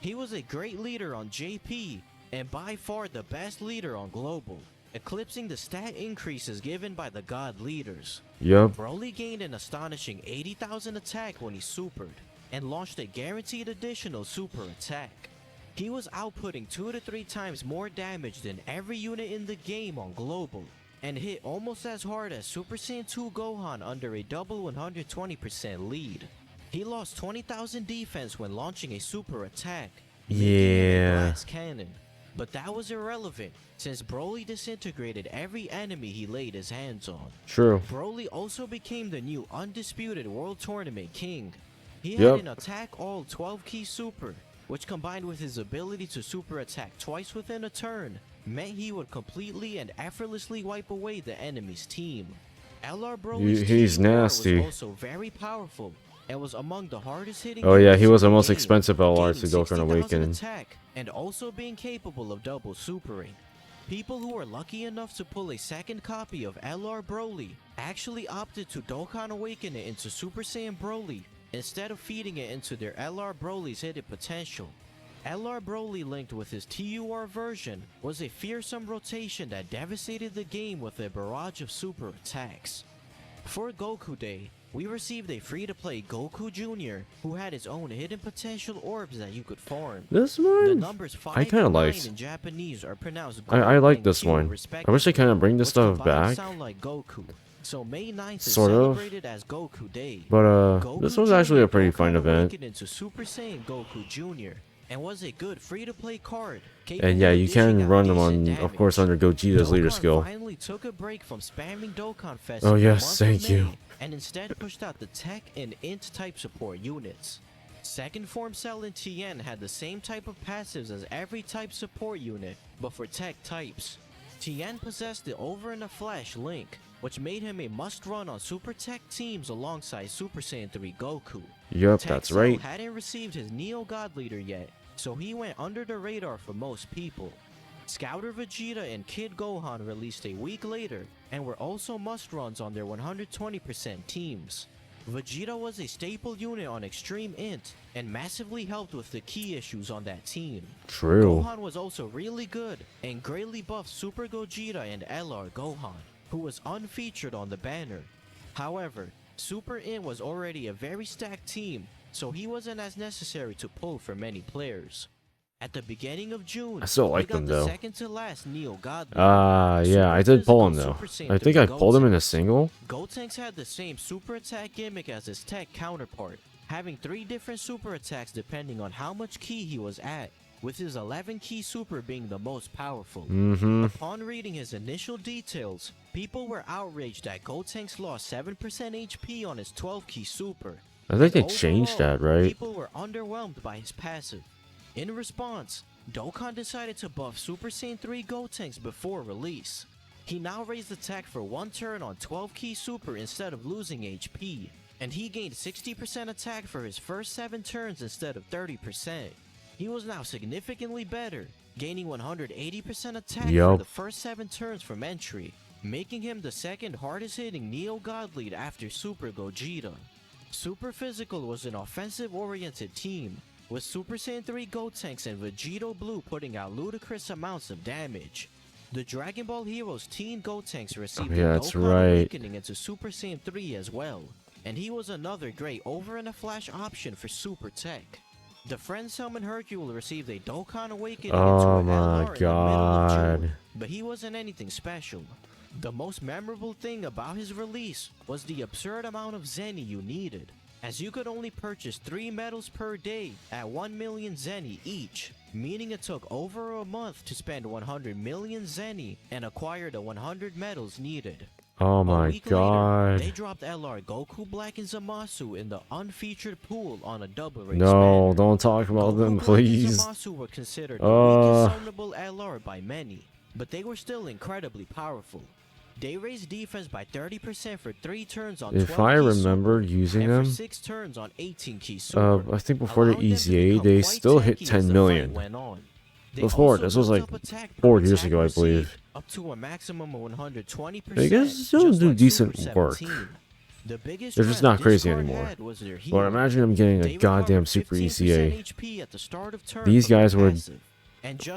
He was a great leader on JP, and by far the best leader on Global, eclipsing the stat increases given by the God Leaders. Yep. Broly gained an astonishing 80,000 attack when he supered, and launched a guaranteed additional super attack. He was outputting 2 to 3 times more damage than every unit in the game on Global, and hit almost as hard as Super Saiyan 2 Gohan under a double 120% lead. He lost 20,000 defense when launching a super attack, making him a glass cannon. But that was irrelevant, since Broly disintegrated every enemy he laid his hands on. True. Broly also became the new undisputed World Tournament king. He had an attack all 12 ki super, which combined with his ability to super attack twice within a turn, meant he would completely and effortlessly wipe away the enemy's team. LR Broly's he's nasty. was also very powerful, and was among the hardest hitting. Oh yeah, he was the most game, expensive LR to gaining Dokkan 60,000 Awakening. attack, and also being capable of double supering. People who were lucky enough to pull a second copy of LR Broly actually opted to Dokkan Awaken it into Super Saiyan Broly instead of feeding it into their LR Broly's hidden potential. LR Broly linked with his TUR version was a fearsome rotation that devastated the game with a barrage of super attacks. For Goku Day, we received a free-to-play Goku Jr. who had his own hidden potential orbs that you could farm. This The one? numbers 5 I kinda and 9 liked. in Japanese are pronounced I like and this Q one. I wish they kind of bring this which stuff combined back. sound like Goku. So May 9th is Sort of. celebrated as Goku Day. But Goku this was actually a Jr. pretty fun Dokkan event. awakened into Super Saiyan Goku Jr. and was a good free-to-play card. And yeah, capable of you dishing can out run them decent on, of course, damage. under Gogeta's leader Dokkan skill. finally took a break from spamming Dokkan Fest Oh in the yes, month of thank you. May, and instead pushed out the Tech and Int type support units. Second Form Cell and Tien had the same type of passives as every type support unit, but for Tech types. Tien possessed the Over in a Flash link, which made him a must-run on Super Tech teams alongside Super Saiyan 3 Goku. Yup, Tech that's Cell right. hadn't received his Neo God Leader yet, so he went under the radar for most people. Scouter Vegeta and Kid Gohan released a week later, and were also must-runs on their 120% teams. Vegeta was a staple unit on Extreme Int, and massively helped with the key issues on that team. True. Gohan was also really good, and greatly buffed Super Gogeta and LR Gohan, who was unfeatured on the banner. However, Super Int was already a very stacked team, so he wasn't as necessary to pull for many players. At the beginning of June, I still we like got them the though. second to last Neo God. Yeah, I did pull him though. I think I pulled him in a single. Gotenks had the same super attack gimmick as his tech counterpart, having 3 different super attacks depending on how much ki he was at, with his 11 ki super being the most powerful. Upon reading his initial details, people were outraged that Gotenks lost 7% HP on his 12 ki super. I think they And changed overall, that, right? People were underwhelmed by his passive. In response, Dokkan decided to buff Super Saiyan 3 Gotenks before release. He now raised attack for 1 turn on 12 ki super instead of losing HP, and he gained 60% attack for his first 7 turns instead of 30%. He was now significantly better, gaining 180% attack for the first 7 turns from entry, making him the second hardest hitting Neo God lead after Super Gogeta. Super Physical was an offensive oriented team, with Super Saiyan 3 Gotenks and Vegito Blue putting out ludicrous amounts of damage. The Dragon Ball Heroes Teen Gotenks received the Dokkan Awakening into Super Saiyan 3 as well, and he was another great over and a flash option for Super Tech. The Friend Summon Hercule received a Dokkan Awakening into an LR in the middle of June, but he wasn't anything special. The most memorable thing about his release was the absurd amount of Zeni you needed, as you could only purchase 3 medals per day at 1 million Zeni each, meaning it took over a month to spend 100 million Zeni and acquire the 100 medals needed. Oh my god. Later, they dropped LR Goku Black and Zamasu in the unfeatured pool on a double race No, banner. don't talk about Goku them, Black please. and Zamasu were considered the weakest summonable LR by many, but they were still incredibly powerful. They raised defense by 30% for 3 turns on 12 If I remember using them, for 6 turns on 18 key super, I think before the EZA, they still hit 10 million. Before, this was like 4 years ago, I believe. Up to a maximum of 120%. They guys still do decent work. The biggest They're just not crazy anymore. But imagine them getting a goddamn Super ECA. These guys would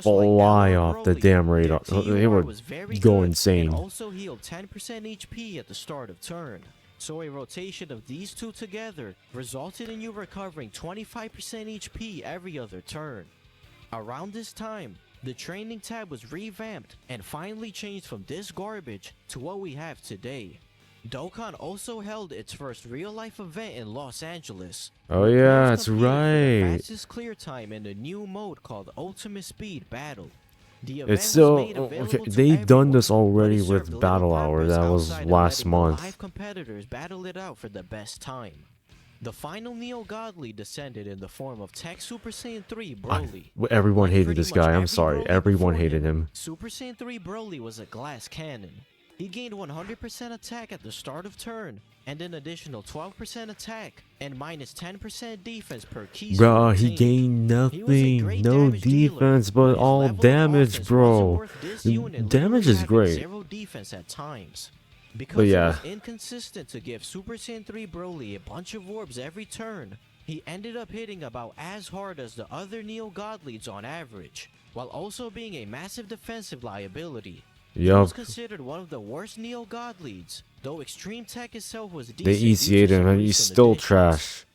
fly off the damn radar. They would go insane. Also healed 10% HP at the start of turn. So a rotation of these two together resulted in you recovering 25% HP every other turn. Around this time, the training tab was revamped and finally changed from this garbage to what we have today. Dokkan also held its first real-life event in Los Angeles. Oh yeah, that's right. The fastest clear time in a new mode called Ultimate Speed Battle. The event It's still okay. They've done this already everyone, with Battle Hour. That was last month. 5 competitors battle it out for the best time. The final Neo Godly descended in the form of Tech Super Saiyan 3 Broly. Everyone hated this guy. I'm sorry. Everyone hated him. Super Saiyan 3 Broly was a glass cannon. He gained 100% attack at the start of turn, and an additional 12% attack, and minus 10% defense per key. Bro, he gained nothing. No defense, but all damage, bro. Damage is great. Zero defense at times. Because but yeah, it was inconsistent to give Super Saiyan 3 Broly a bunch of orbs every turn, he ended up hitting about as hard as the other Neo God leads on average, while also being a massive defensive liability. He was considered one of the worst Neo God leads, though Extreme Tech itself was decent. They ECA'd him and he's still trash.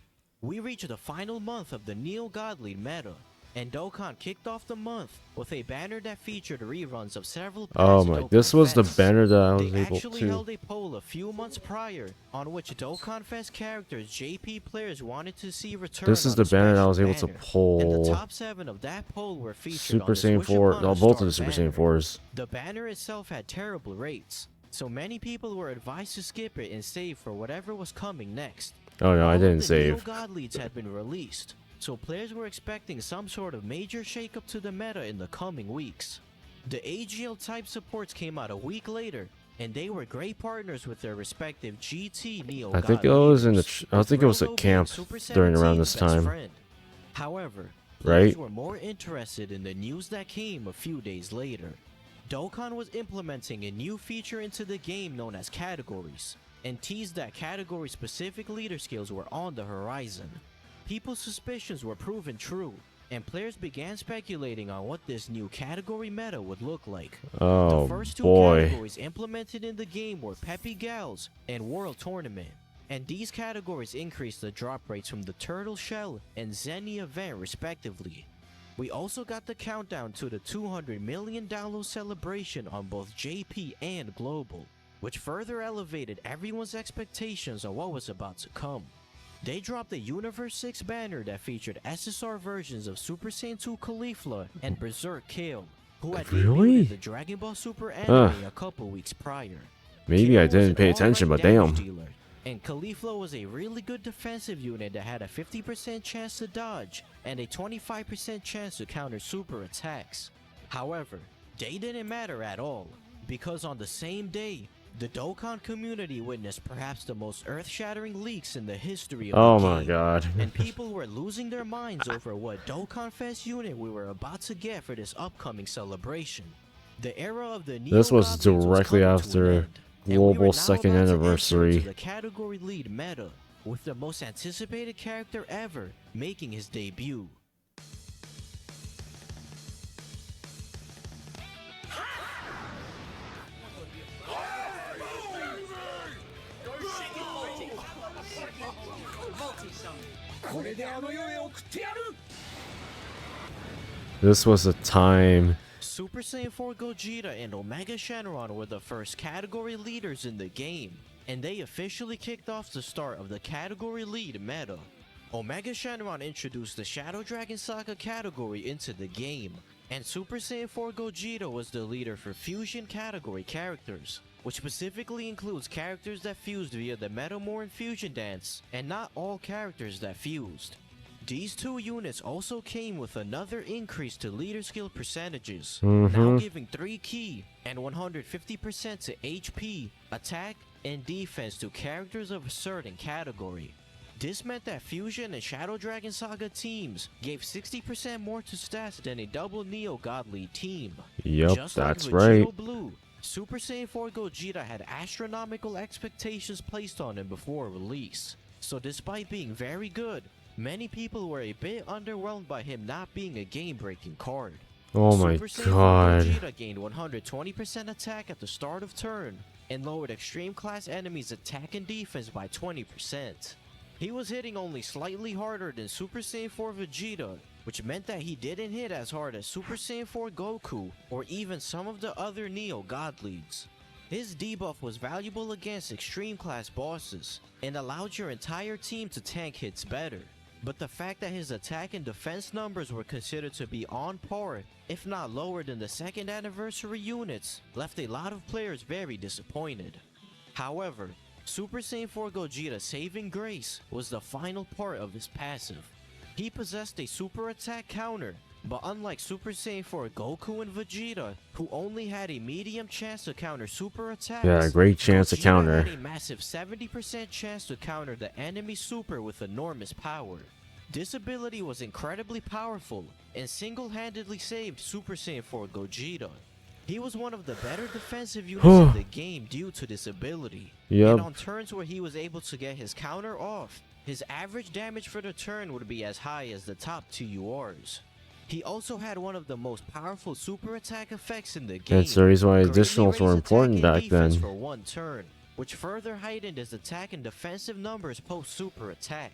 We reached the final month of the Neo God lead meta, and Dokkan kicked off the month with a banner that featured reruns of several past Dokkan this was the Fests. banner that I was They able actually to. held a poll a few months prior on which Dokkan Fest characters JP players wanted to see return. This is the banner that I was able to and the pull. top 7 of that poll were featured Super on the Saiyan Swish 4. Upon No, a both Star of the Super banner. Saiyan 4s. The banner itself had terrible rates, so many people were advised to skip it and save for whatever was coming next. Oh no, I All didn't of the Neo save. God leads had been released, so players were expecting some sort of major shakeup to the meta in the coming weeks. The AGL type supports came out a week later, and they were great partners with their respective GT Neo God I think it was in the. leaders, I think it was with at Rogo camp being Super during around 17's this best time. friend. However, Right? players were more interested in the news that came a few days later. Dokkan was implementing a new feature into the game known as categories, and teased that category-specific leader skills were on the horizon. People's suspicions were proven true, and players began speculating on what this new category meta would look like. Oh The first 2 boy. categories implemented in the game were Peppy Gals and World Tournament, and these categories increased the drop rates from the Turtle Shell and Zeni event respectively. We also got the countdown to the $200 million download celebration on both JP and Global, which further elevated everyone's expectations on what was about to come. They dropped a Universe 6 banner that featured SSR versions of Super Saiyan 2 Caulifla and Berserk Kale, who had debuted in the Dragon Ball Super anime a couple weeks prior. Maybe I Kale was didn't an pay attention, alright but damn. damage dealer, and Caulifla was a really good defensive unit that had a 50% chance to dodge and a 25% chance to counter super attacks. However, they didn't matter at all, because on the same day, the Dokkan community witnessed perhaps the most earth-shattering leaks in the history of Oh the my game, god. and people were losing their minds over what Dokkan Fest unit we were about to get for this upcoming celebration. The era of the This was Neo-Goblins directly coming to an after end, and we were Global now second about to enter anniversary. into the category lead meta, with the most anticipated character ever making his debut. This was a time. Super Saiyan 4 Gogeta and Omega Shenron were the first category leaders in the game, and they officially kicked off the start of the category lead meta. Omega Shenron introduced the Shadow Dragon Saga category into the game, and Super Saiyan 4 Gogeta was the leader for fusion category characters, which specifically includes characters that fused via the Metamorph fusion dance, and not all characters that fused. These two units also came with another increase to leader skill percentages, now giving 3 key and 150% to HP, attack, and defense to characters of a certain category. This meant that Fusion and Shadow Dragon Saga teams gave 60% more to stats than a double Neo God League team. Yep, Just that's like Vegito right. Blue, Super Saiyan 4 Gogeta had astronomical expectations placed on him before release, so despite being very good, many people were a bit underwhelmed by him not being a game-breaking card. Oh my Super Saiyan 4 god. Gogeta gained 120% attack at the start of turn, and lowered extreme class enemies' attack and defense by 20%. He was hitting only slightly harder than Super Saiyan 4 Vegeta, which meant that he didn't hit as hard as Super Saiyan 4 Goku or even some of the other Neo God Leagues. His debuff was valuable against extreme class bosses, and allowed your entire team to tank hits better. But the fact that his attack and defense numbers were considered to be on par, if not lower than the second anniversary units, left a lot of players very disappointed. However, Super Saiyan 4 Gogeta's saving grace was the final part of his passive. He possessed a super attack counter, but unlike Super Saiyan 4 Goku and Vegeta, who only had a medium chance to counter super attacks, Yeah, great chance to Gogeta counter. had a massive 70% chance to counter the enemy super with enormous power. This ability was incredibly powerful, and single-handedly saved Super Saiyan 4 Gogeta. He was one of the better defensive units in the game due to this ability. Yep. And on turns where he was able to get his counter off, his average damage for the turn would be as high as the top 2 URs. He also had one of the most powerful super attack effects in the game. That's the reason why greatly additionals were raised important attack and back defense then. for one turn, which further heightened his attack and defensive numbers post-super attack.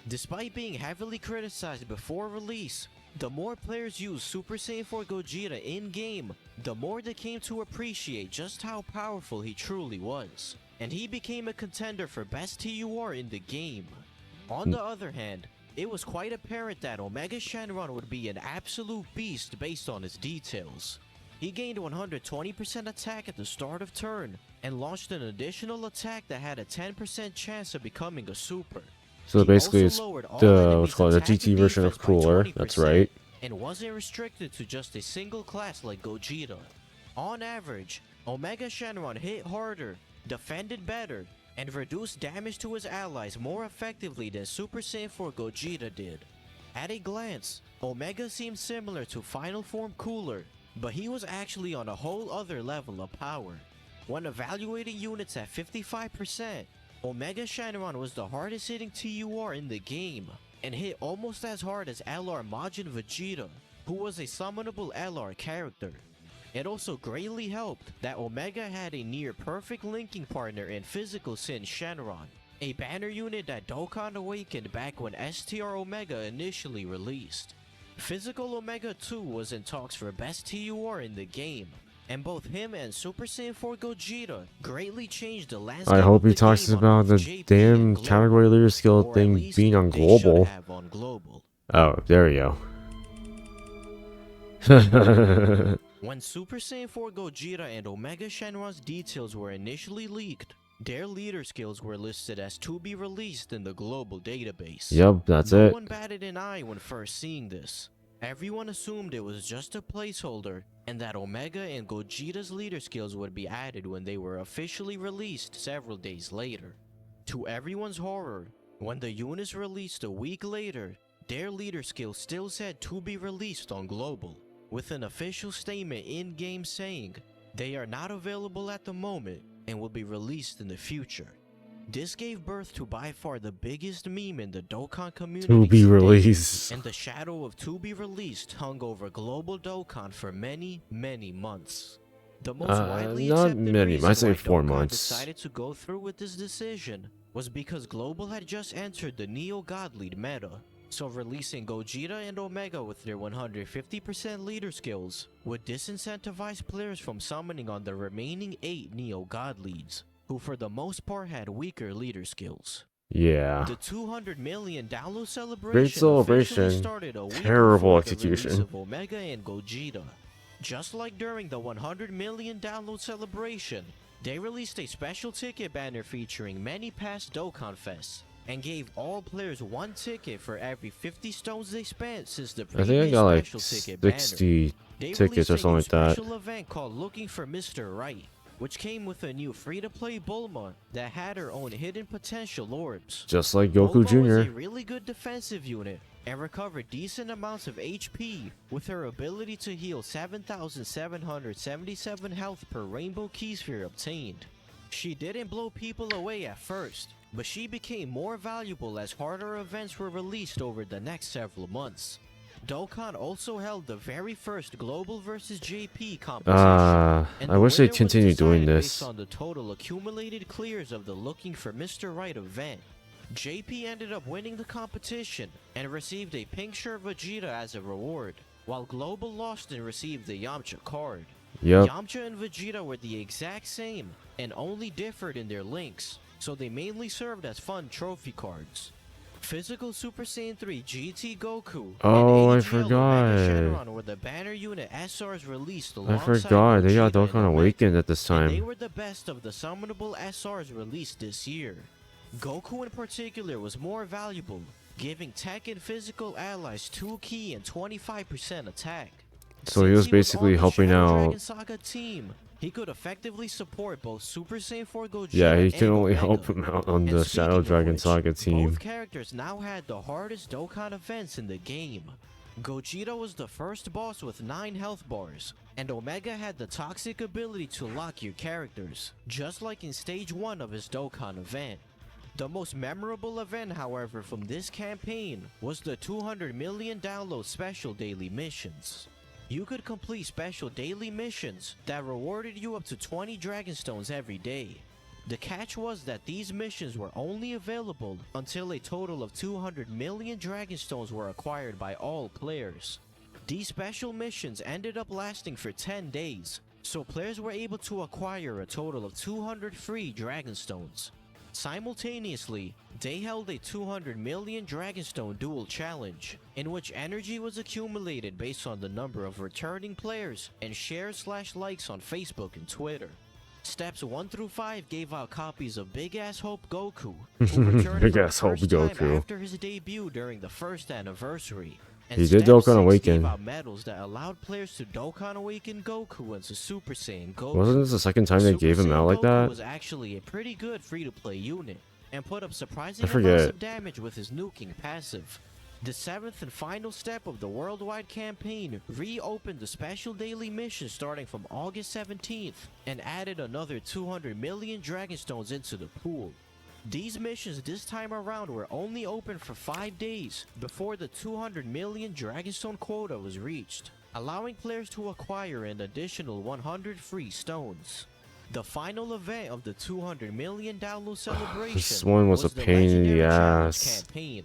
Despite being heavily criticized before release, the more players used Super Saiyan 4 Gogeta in-game, the more they came to appreciate just how powerful he truly was, and he became a contender for best TUR in the game. On the other hand, it was quite apparent that Omega Shenron would be an absolute beast based on his details. He gained 120% attack at the start of turn, and launched an additional attack that had a 10% chance of becoming a super. So He basically also it's lowered all the, enemies' what's called a attack and GT version of defense by Cooler. 20%, That's right. and wasn't restricted to just a single class like Gogeta. On average, Omega Shenron hit harder, defended better, and reduced damage to his allies more effectively than Super Saiyan 4 Gogeta did. At a glance, Omega seemed similar to Final Form Cooler, but he was actually on a whole other level of power. When evaluating units at 55%, Omega Shenron was the hardest hitting TUR in the game, and hit almost as hard as LR Majin Vegeta, who was a summonable LR character. It also greatly helped that Omega had a near perfect linking partner in Physical Sin Shenron, a banner unit that Dokkan awakened back when STR Omega initially released. Physical Omega 2 was in talks for best TUR in the game, and both him and Super Saiyan 4 Gogeta greatly changed the landscape I hope of the he talks game on about both the JP damn and Global, category leader skill or at thing least being on they should global. have on Global. Oh, there we go. When Super Saiyan 4 Gogeta and Omega Shenron's details were initially leaked, their leader skills were listed as to be released in the global database. Yep, that's No it. one batted an eye when first seeing this. Everyone assumed it was just a placeholder, and that Omega and Gogeta's leader skills would be added when they were officially released several days later. To everyone's horror, when the units released a week later, their leader skill still said to be released on Global, with an official statement in-game saying they are not available at the moment and will be released in the future. This gave birth to by far the biggest meme in the Dokkan community To be today, released. and the shadow of to be released hung over global Dokkan for many, many months. The most widely not accepted many, reason I say why 4 Dokkan months. decided to go through with this decision was because Global had just entered the Neo God Lead meta, so releasing Gogeta and Omega with their 150% leader skills would disincentivize players from summoning on the remaining 8 Neo God Leads, who for the most part had weaker leader skills. Yeah. The 200 million download celebration, Great celebration, officially started a week terrible before the execution. release of Omega and Gogeta. Just like during the 100 million download celebration, they released a special ticket banner featuring many past Dokkan Fests, and gave all players 1 ticket for every 50 stones they spent since the I previous think I got like special ticket banner. 60 They tickets released or a something new like that. special event called Looking for Mr. Right, which came with a new free-to-play Bulma that had her own hidden potential orbs. Just like Goku Bulma was a Jr. really good defensive unit and recovered decent amounts of HP with her ability to heal 7,777 health per Rainbow Key Sphere obtained. She didn't blow people away at first, but she became more valuable as harder events were released over the next several months. Dokkan also held the very first Global vs JP competition, and I the wish they winner was continued doing decided this. based on the total accumulated clears of the Looking for Mr. Right event. JP ended up winning the competition and received a pink shirt Vegeta as a reward, while Global lost and received the Yamcha card. Yep. Yamcha and Vegeta were the exact same and only differed in their links, so they mainly served as fun trophy cards. Physical Super Saiyan 3 GT Goku Oh, I and AGL Omega forgot. Shenron were the banner unit SRs released I alongside forgot. They got Gogeta and Dokkan Omega, Awakened at this and they time. were the best of the summonable SRs released this year. Goku in particular was more valuable, giving tech and physical allies 2 key and 25% attack. So he was Since basically on the helping Shadow out. Dragon Saga team, he could effectively support both Super Saiyan 4 Gogeta Yeah, he and can only Omega. help him out on And the speaking Shadow of Dragon which, Saga team. Both characters now had the hardest Dokkan events in the game. Gogeta was the first boss with 9 health bars, and Omega had the toxic ability to lock your characters, just like in stage 1 of his Dokkan event. The most memorable event, however, from this campaign was the 200 million download special daily missions. You could complete special daily missions that rewarded you up to 20 Dragonstones every day. The catch was that these missions were only available until a total of 200 million Dragonstones were acquired by all players. These special missions ended up lasting for 10 days, so players were able to acquire a total of 200 free Dragonstones. Simultaneously, they held a 200 million Dragonstone duel challenge, in which energy was accumulated based on the number of returning players and shares/likes on Facebook and Twitter. Steps 1 through 5 gave out copies of Big Ass Hope Goku, who returned Big for the Ass Hope first time Goku. after his debut during the first anniversary. And He did Step Dokkan 6 Awaken. gave out medals that allowed players to Dokkan Awaken Goku into Super Saiyan Goku. Wasn't this the second time they Super gave him Saiyan out like Goku that? was actually a pretty good free-to-play unit, and put up surprising I amounts forget. of damage with his nuking passive. The 7th and final step of the worldwide campaign reopened the special daily mission starting from August 17th, and added another 200 million Dragonstones into the pool. These missions this time around were only open for 5 days before the 200 million Dragonstone quota was reached, allowing players to acquire an additional 100 free stones. The final event of the 200 million download celebration This one was a the pain in the Legendary Challenge ass. campaign.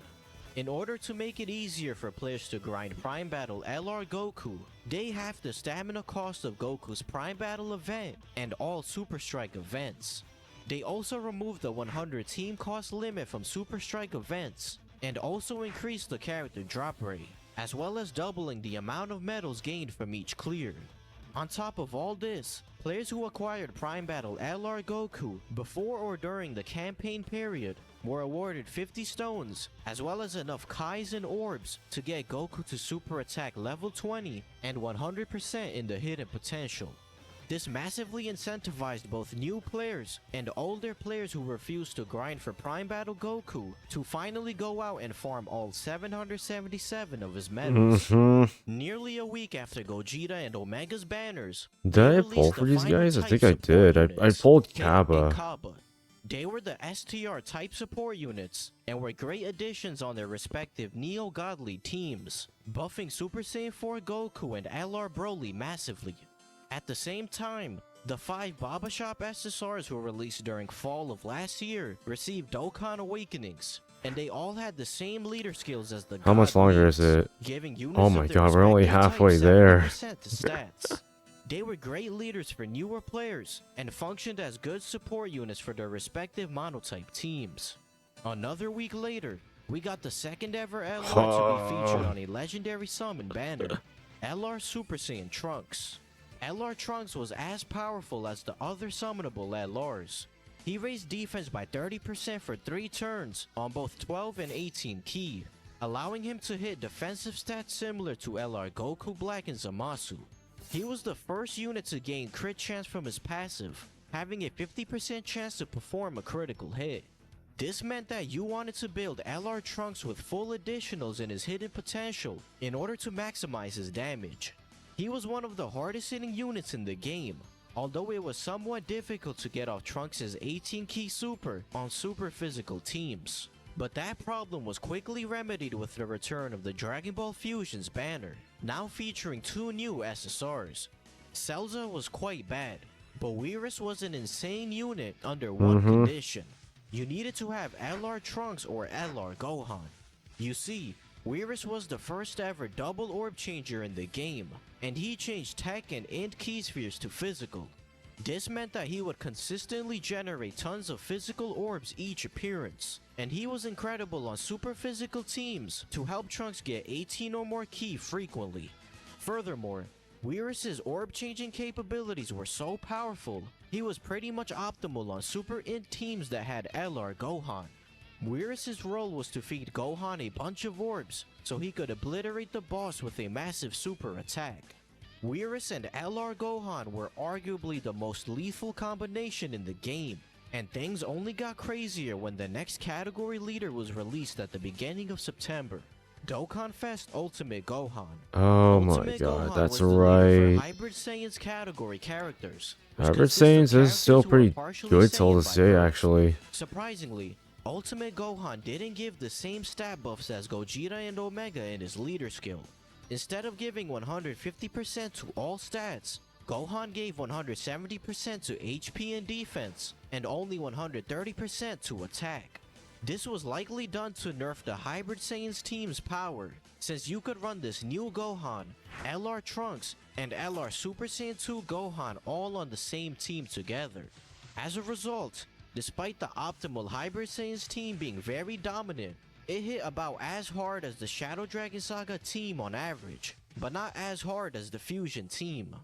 In order to make it easier for players to grind Prime Battle LR Goku, they have the stamina cost of Goku's Prime Battle event and all Super Strike events. They also removed the 100 team cost limit from Super Strike events, and also increased the character drop rate, as well as doubling the amount of medals gained from each clear. On top of all this, players who acquired Prime Battle LR Goku before or during the campaign period were awarded 50 stones, as well as enough Kais and orbs to get Goku to super attack level 20 and 100% in the hidden potential. This massively incentivized both new players and older players who refused to grind for Prime Battle Goku to finally go out and farm all 777 of his medals. Nearly a week after Gogeta and Omega's banners, Did I pull for these guys? I think I did. I pulled Kaba. They were the STR type support units and were great additions on their respective Neo-Godly teams, buffing Super Saiyan 4 Goku and LR Broly massively. At the same time, the 5 Baba Shop SSRs who were released during fall of last year received Dokkan Awakenings, and they all had the same leader skills as the How much longer is it? Giving units Oh my god, we're only halfway there. To stats. They were great leaders for newer players and functioned as good support units for their respective monotype teams. Another week later, we got the second ever LR to be featured on a legendary summon banner, LR Super Saiyan Trunks. LR Trunks was as powerful as the other summonable LRs. He raised defense by 30% for 3 turns on both 12 and 18 ki, allowing him to hit defensive stats similar to LR Goku Black and Zamasu. He was the first unit to gain crit chance from his passive, having a 50% chance to perform a critical hit. This meant that you wanted to build LR Trunks with full additionals in his hidden potential in order to maximize his damage. He was one of the hardest hitting units in the game, although it was somewhat difficult to get off Trunks' 18 ki super on super physical teams. But that problem was quickly remedied with the return of the Dragon Ball Fusions banner, now featuring 2 new SSRs. Celza was quite bad, but Whirus was an insane unit under one condition. You needed to have LR Trunks or LR Gohan. You see, Whirus was the first ever double orb changer in the game, and he changed tech and int key spheres to physical. This meant that he would consistently generate tons of physical orbs each appearance, and he was incredible on super physical teams to help Trunks get 18 or more ki frequently. Furthermore, Whirus' orb changing capabilities were so powerful, he was pretty much optimal on super int teams that had LR Gohan. Whirus' role was to feed Gohan a bunch of orbs so he could obliterate the boss with a massive super attack. Whirus and LR Gohan were arguably the most lethal combination in the game, and things only got crazier when the next category leader was released at the beginning of September. Dokkan Fest Ultimate Gohan. Oh my Ultimate god, Gohan that's was the leader right. for Hybrid Saiyans category characters. Hybrid Saiyans is still pretty good till this day, actually. Surprisingly, Ultimate Gohan didn't give the same stat buffs as Gogeta and Omega in his leader skill. Instead of giving 150% to all stats, Gohan gave 170% to HP and defense, and only 130% to attack. This was likely done to nerf the Hybrid Saiyans team's power, since you could run this new Gohan, LR Trunks, and LR Super Saiyan 2 Gohan all on the same team together. As a result, despite the optimal Hybrid Saiyans team being very dominant, it hit about as hard as the Shadow Dragon Saga team on average, but not as hard as the Fusion team.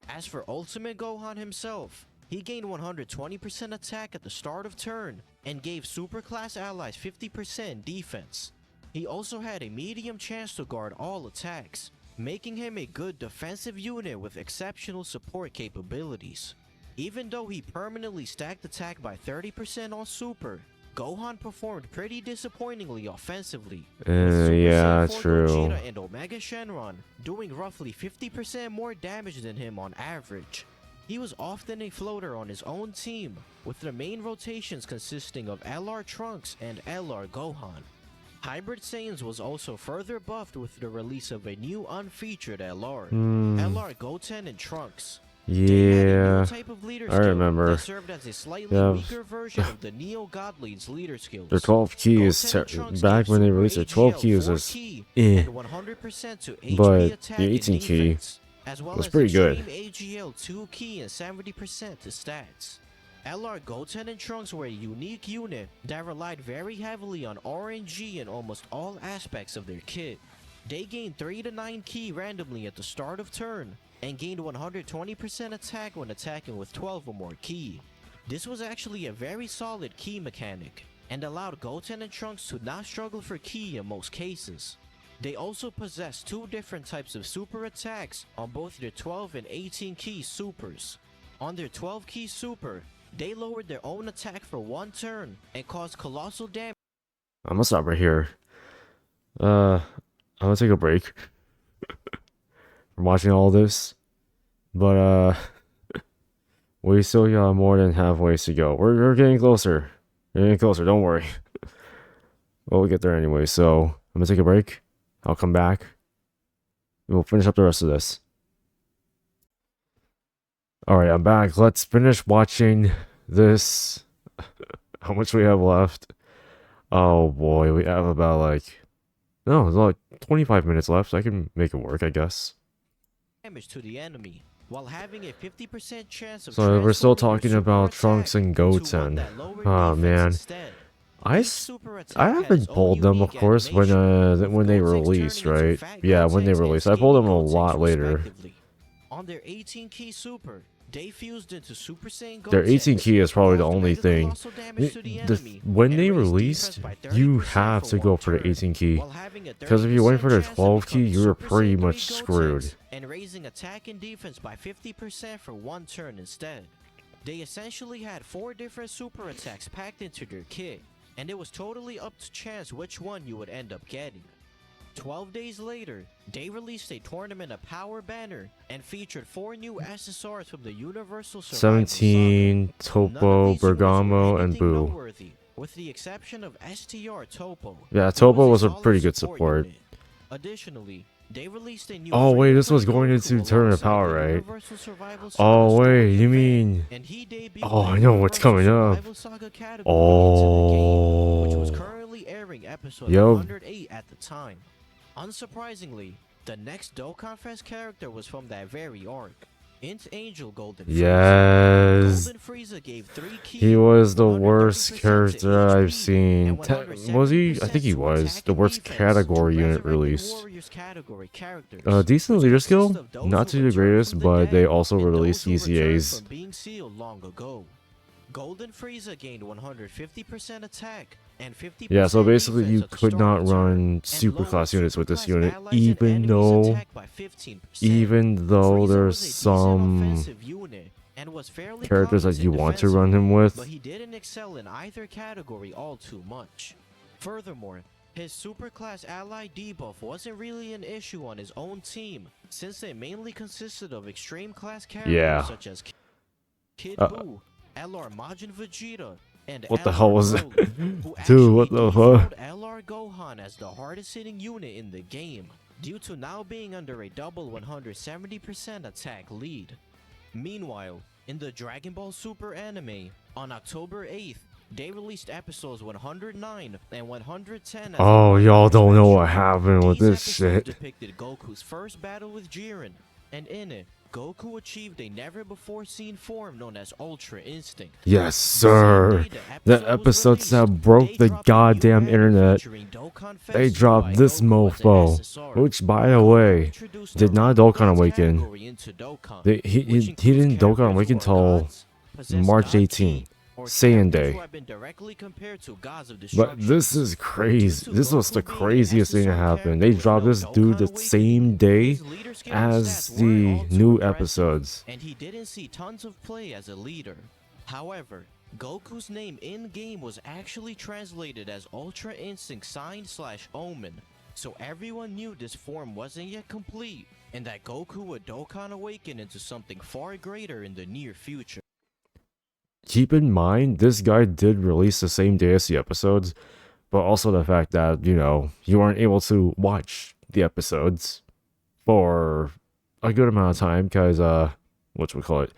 As for Ultimate Gohan himself, he gained 120% attack at the start of turn, and gave superclass allies 50% defense. He also had a medium chance to guard all attacks, making him a good defensive unit with exceptional support capabilities. Even though he permanently stacked attack by 30% on super, Gohan performed pretty disappointingly offensively, with Super Yeah, Saiyan 4 true. Gogeta and Omega Shenron doing roughly 50% more damage than him on average. He was often a floater on his own team, with the main rotations consisting of LR Trunks and LR Gohan. Hybrid Saiyans was also further buffed with the release of a new unfeatured LR, LR Goten and Trunks. They had a new Yeah, type of leader I skill remember. that served as a slightly Yeah, weaker version of the Neo God Lead's leader skills. their 12 keys, Goten and Trunks back gave when they Super released their 12 AGL keys 4 was key eh, and 100% to HP but attack the and 18 key defense, as well was as pretty good. Extreme AGL 2 key and 70% to stats. LR Goten and Trunks were a unique unit that relied very heavily on RNG in almost all aspects of their kit. They gained 3 to 9 key randomly at the start of turn, and gained 120% attack when attacking with 12 or more key. This was actually a very solid key mechanic, and allowed Goten and Trunks to not struggle for key in most cases. They also possessed 2 different types of super attacks on both their 12 and 18 key supers. On their 12 key super, they lowered their own attack for 1 turn and caused colossal damage. I'm gonna stop right here. I'm gonna take a break from watching all this, but we still got more than halfway to go. We're getting closer. We're getting closer. Don't worry. Well, we'll get there anyway. So I'm gonna take a break. I'll come back. And we'll finish up the rest of this. All right, I'm back. Let's finish watching this. How much we have left? Oh boy, we have about no, it's like 25 minutes left. I can make it work, I guess. Damage to the enemy, while having a 50% chance of So we're still transforming talking your about super Trunks attack and into one Goten. that lowered Oh defense man, instead. I Each super attack I had haven't its own pulled them, of unique course, when animation, with they Gotenks released, turning into right? Fat Yeah, when they Gotenks and released. I Skinny pulled them a Gotenks, lot later. respectively. On their 18 key super, they fused into Super Saiyan Their 18 Gotenks, key is probably the caused only mega thing. colossal damage to the enemy, When and they raised released, defense by you 30% have to for go one for the turn, 18 key. while having a Because if you went for the 30% chance of 12 key, becoming you were Super pretty Saiyan much 3 screwed. Gotenks, and raising attack and defense by 50% for one turn instead. They essentially had 4 different super attacks packed into their kit, and it was totally up to chance which one you would end up getting. 12 days later, they released a Tournament of Power banner and featured 4 new SSRs from the Universal Survival 17, Saga. None of Topo, these units were Bergamo, and anything Boo. noteworthy, with the exception of STR Topo. Yeah, who Topo a was a solid pretty good support. unit. Additionally, they released a new Oh wait, this was free-to-play going Goku into Tournament of alongside Power, the right? Universal Survival Saga Oh story wait, you event, mean... and he debuted Oh, the I know what's Universal coming up. Survival Saga category into the game, which was Oh. currently airing episode Yo. 108 at the time. Unsurprisingly, the next Dokkan Fest character was from that very arc. Int Angel Golden Frieza. Yes. Golden Frieza gave 3 key, He was the 130% worst to character HP, I've seen. and Was he? I 170% think he to was. attack The and worst defense category to unit Resurrected released. Warriors category characters, Decent which leader consists skill? of those Not who to the returned greatest, from the but dead they also and released those who returned ECAs. from being sealed long ago. Golden Frieza gained 150% attack and 50% Yeah, so basically defense you at the could start not of the turn, run and super lowered class units with this superclass unit, allies and even enemies' though attack by 15%. Frieza Frieza there's was a decent some offensive unit and was fairly characters that competent you want to defensively, run him but with. he didn't excel in either category all too much. Furthermore, his superclass ally debuff wasn't really an issue on his own team, since they mainly consisted of extreme class characters Yeah. such as Kid Uh, Buu, LR Majin Vegeta, and What the LR hell was Broly, that? who Dude, what actually the fuck? dethroned LR Gohan as the hardest hitting unit in the game, due to now being under a double 170% attack lead. Meanwhile, in the Dragon Ball Super anime, on October 8th, they released episodes 109 and 110 as a Oh, one-hour y'all don't know special. what happened with These this episodes shit. depicted Goku's first battle with Jiren, and in it, Goku achieved a never-before-seen form known as Ultra Instinct. Yes, The sir. same day The episode was episodes that released, broke they the dropped a new goddamn banner internet. featuring Dokkan They Fest dropped UI this Goku as an mofo, SSR. which, by the Goku way, introduced did the not Rainbow Dokkan Gods Awaken. category into Dokkan, He which didn't includes Dokkan characters Awaken who are till gods, possess March God Ki, 18, or Saiyan characters Day. who have been directly compared to gods of But destruction. this is crazy. Due to This was the Goku being an craziest thing to SSR happen. character They with dropped no this dude Dokkan the Awakening, same day his leader skill and as stats weren't the all too new impressive, episodes. and he didn't see tons of play as a leader. However, Goku's name in-game was actually translated as Ultra Instinct Sign/Omen, so everyone knew this form wasn't yet complete, and that Goku would Dokkan Awaken into something far greater in the near future. Keep in mind, this guy did release the same day as the episodes, but also the fact that, you weren't able to watch the episodes for a good amount of time because, whatchamacallit,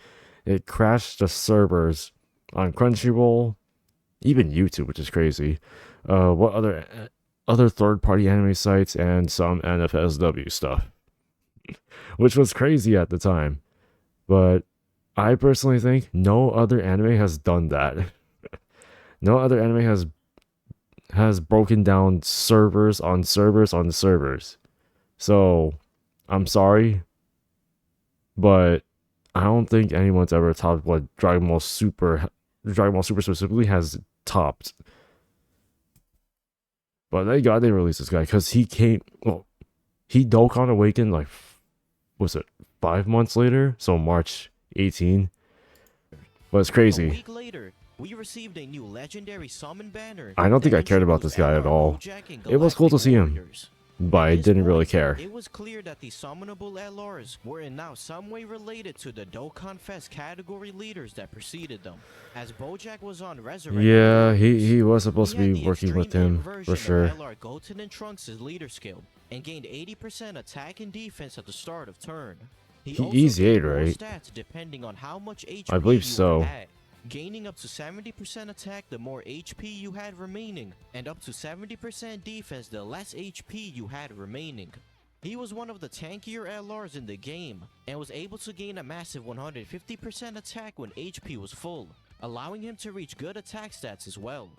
it crashed the servers on Crunchyroll, even YouTube, which is crazy. What other third-party anime sites and some NFSW stuff, which was crazy at the time. But I personally think no other anime has done that. No other anime has broken down servers on servers on servers. So, I'm sorry, but I don't think anyone's ever topped what Dragon Ball Super specifically has topped. But thank God they released this guy, because he Dokkan Awakened like, was it 5 months later? So March 18. But it's A crazy. week later, we received a new legendary summon banner. I don't think that I cared about introduced this guy at LR all. Bojack and It was cool to Galactic see him, Warriors. but I At this didn't really point, care. It was clear that the summonable LRs were in now some way related to the Dokkan Fest category leaders that preceded them, as Bojack was on Resurrect. Yeah, he was supposed to He had be the working with extreme him, version for of sure. LR Goten and Trunks' leader skill, and gained 80% attack and defense at the start of turn. He also easy gained ate, more right? stats depending on how much HP I believe you so. had. Gaining up to 70% attack the more HP you had remaining, and up to 70% defense the less HP you had remaining. He was one of the tankier LRs in the game, and was able to gain a massive 150% attack when HP was full, allowing him to reach good attack stats as well.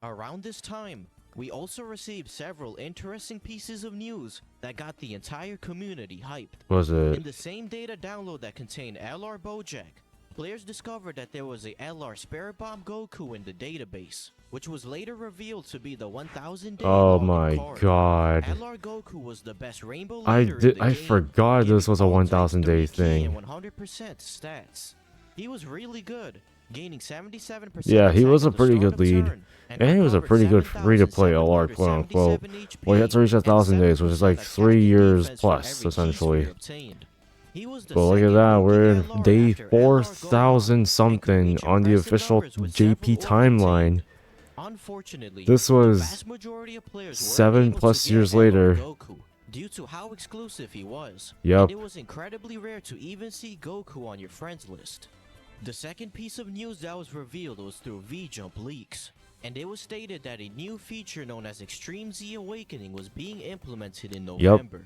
Around this time, we also received several interesting pieces of news that got the entire community hyped. Was In it? the same data download that contained LR Bojack, players discovered that there was a LR Spirit Bomb Goku in the database, which was later revealed to be the 1000 day Oh login my card. god. LR Goku was the best rainbow I leader in the I game, forgot this giving was a all 1000 types day 3 key and thing. 100% stats. He was really good, gaining 77% Yeah, he attack was a at the pretty start good of lead. turn, And he was a recovered pretty good free-to-play LR, 7,777 quote-unquote. Well, he had to HP reach 1,000 and days, which is 7% like attack 3 and years defense for plus, every key essentially. sphere obtained. He was the But look at second that, rookie we're in LR day after LR 4,000 Gohan, and could something reach on the impressive official numbers with JP several orb timeline. obtained. Unfortunately, This the was vast majority of players weren't 7 able plus to years get LR later. Goku due to how exclusive he was, Yep. and it was incredibly rare to even see Goku on your friends list. The second piece of news that was revealed was through V-Jump leaks, and it was stated that a new feature known as Extreme Z Awakening was being implemented in November.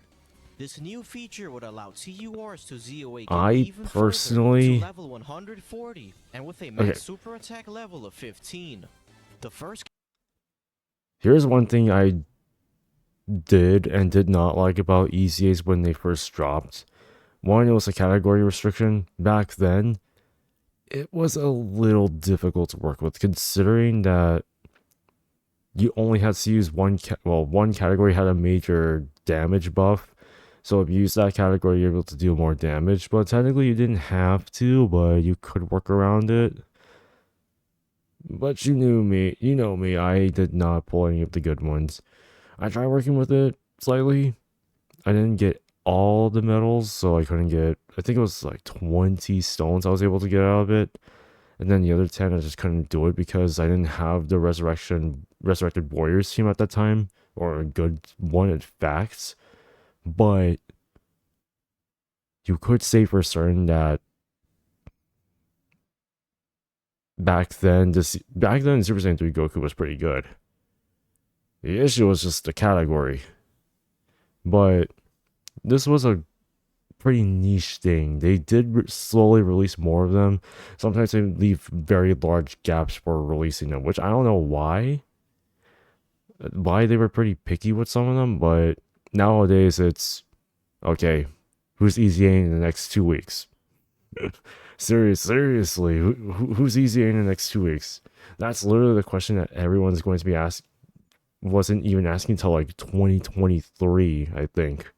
This new feature would allow TURs to Z Awaken I even personally- further to level 140, and with a max super attack level of 15. The first Here's one thing I did and did not like about EZAs when they first dropped. One, it was a category restriction. Back then, it was a little difficult to work with, considering that you only had to use one category had a major damage buff. So if you use that category, you're able to deal more damage. But technically, you didn't have to, but you could work around it. But you know me, I did not pull any of the good ones. I tried working with it slightly. I didn't get all the medals, so I couldn't get, I think it was like 20 stones I was able to get out of it. And then the other 10, I just couldn't do it because I didn't have the Resurrected Warriors team at that time, or a good one in fact. But you could say for certain that back then Super Saiyan 3 Goku was pretty good. The issue was just the category. But this was a pretty niche thing. They did slowly release more of them. Sometimes they leave very large gaps for releasing them, which I don't know why they were pretty picky with some of them, but nowadays it's okay, who's EZAing in the next 2 weeks? Seriously, who's EZAing in the next 2 weeks? That's literally the question that everyone's going to be asked. Wasn't even asking until like 2023, I think.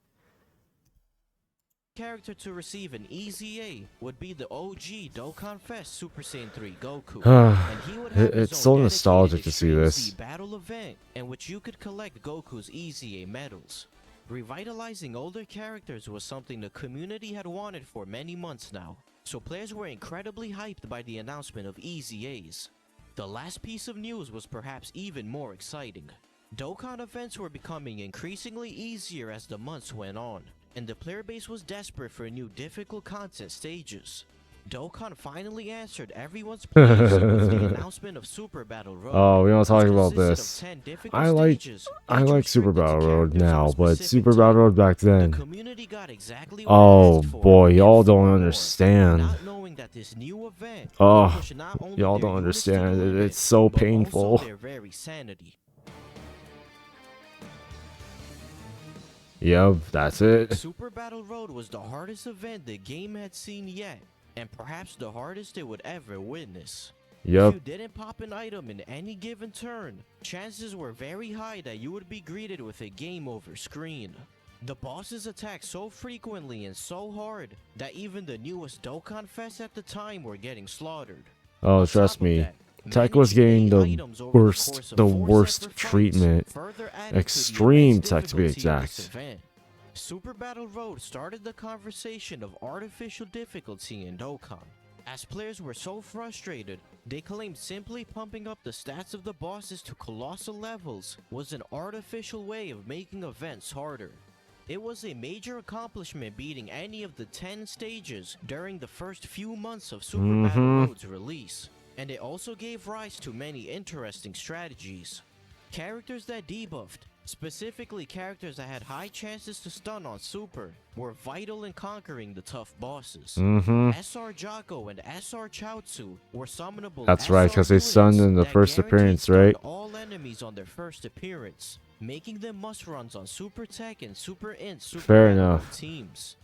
character to receive an EZA would be the OG Dokkan Fest Super Saiyan 3 Goku, and he would have his It's own so dedicated nostalgic to see Extreme this. Z battle event in which you could collect Goku's EZA medals. Revitalizing older characters was something the community had wanted for many months now, so players were incredibly hyped by the announcement of EZAs. The last piece of news was perhaps even more exciting. Dokkan events were becoming increasingly easier as the months went on. and the player base was desperate for new difficult content stages. Dokkan finally answered everyone's pleas with the announcement of Super Battle Road. Oh, we don't talk which about consisted of this. 10 difficult I like stages, I each like Super restricted to Battle Road characters of a now, but specific Super type. Battle Road back The then. community got exactly what Oh it asked for, boy, and y'all far don't more, understand. not knowing that this new event would Oh, push not only y'all their don't units to the understand. limit, It's so but painful. also their very sanity. Yep, that's it. Super Battle Road was the hardest event the game had seen yet, and perhaps the hardest it would ever witness. If Yep. you didn't pop an item in any given turn, chances were very high that you would be greeted with a game over screen. The bosses attacked so frequently and so hard that even the newest Dokkan Fest at the time were getting slaughtered. Oh, On trust top of me. that, Tech was managing getting 8 the items over worst, course of the 4 worst separate fights treatment. further added to the Extreme immense tech to be difficulty of this exact. event. Super Battle Road started the conversation of artificial difficulty in Dokkan. As players were so frustrated, they claimed simply pumping up the stats of the bosses to colossal levels was an artificial way of making events harder. It was a major accomplishment beating any of the 10 stages during the first few months of Super Battle Road's release, and it also gave rise to many interesting strategies. Characters that debuffed, specifically characters that had high chances to stun on Super, were vital in conquering the tough bosses. SR Jocko and SR Chaozu were summonable. That's right, 'cause they stunned in the first appearance, right? All enemies on their first appearance, making them must-runs on Super Tech and Super Int Super Fair Battle enough. Road teams.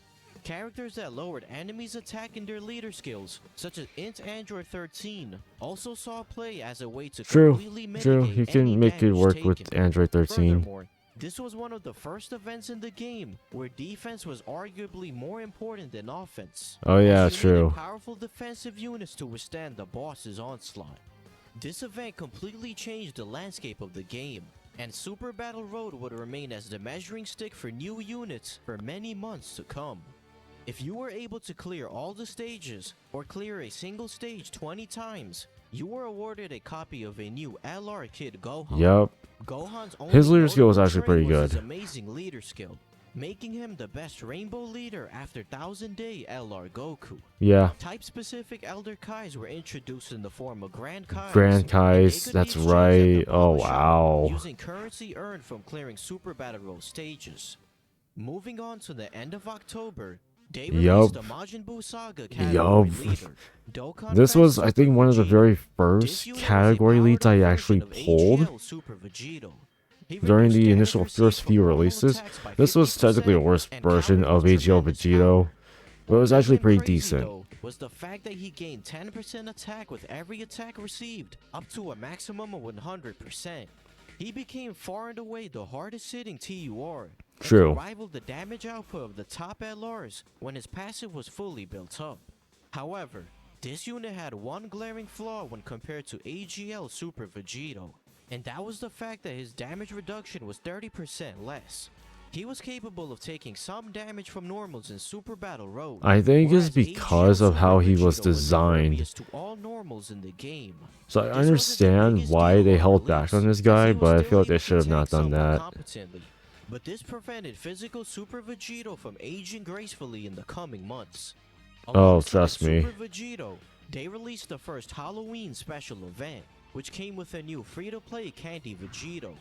Characters that lowered enemies' attack and their leader skills, such as Int Android 13, also saw play as a way to completely True. mitigate You can any make it damage work taken. with Android 13. Furthermore, this was one of the first events in the game where defense was arguably more important than offense. Oh yeah, as you needed true. powerful defensive units to withstand the boss's onslaught. This event completely changed the landscape of the game, and Super Battle Road would remain as the measuring stick for new units for many months to come. If you were able to clear all the stages, or clear a single stage 20 times, you were awarded a copy of a new LR Kid Gohan. Yep. Gohan's only His leader skill was notable actually trait pretty was his good. amazing leader skill, making him the best rainbow leader after Thousand Day LR Goku. Yeah. Type-specific Elder Kais were introduced in the form of Grand Kais. Grand and they Kais, could be that's exchanged at right. the Oh pawn shop wow. using currency earned from clearing Super Battle Road stages. Moving on to the end of October, they released the Majin Buu Saga category leader. Dokkan This Fest was, I think, Super one of the Vegito. very This first unit was a category powered leads up I version actually of pulled AGL Super Vegito. He during reduced the damage initial received first from few normal releases. attacks by This was technically a 50% worse and version countered of with AGL tremendous Vegito, power. but it was What actually made him pretty crazy, decent. though, was the fact that he gained 10% attack with every attack received, up to a maximum of 100%. He became far and away the hardest hitting TUR, and True. could rival the damage output of the top LRs when his passive was fully built up. However, this unit had one glaring flaw when compared to AGL Super Vegito, and that was the fact that his damage reduction was 30% less. He was capable of taking some damage from normals in Super Battle Road. I think it's whereas because AGL of how Super he was Vegito designed. impervious to all normals in the game. So I This wasn't the understand biggest why deal they on held back release, on this as guy, he was but I still feel like they able to should have not tank done somewhat that. competently. But this prevented physical Super Vegito from aging gracefully in the coming months. Oh, Alongside trust me. Super Vegito, they released the first Halloween special event, which came with a new free-to-play Candy Vegito.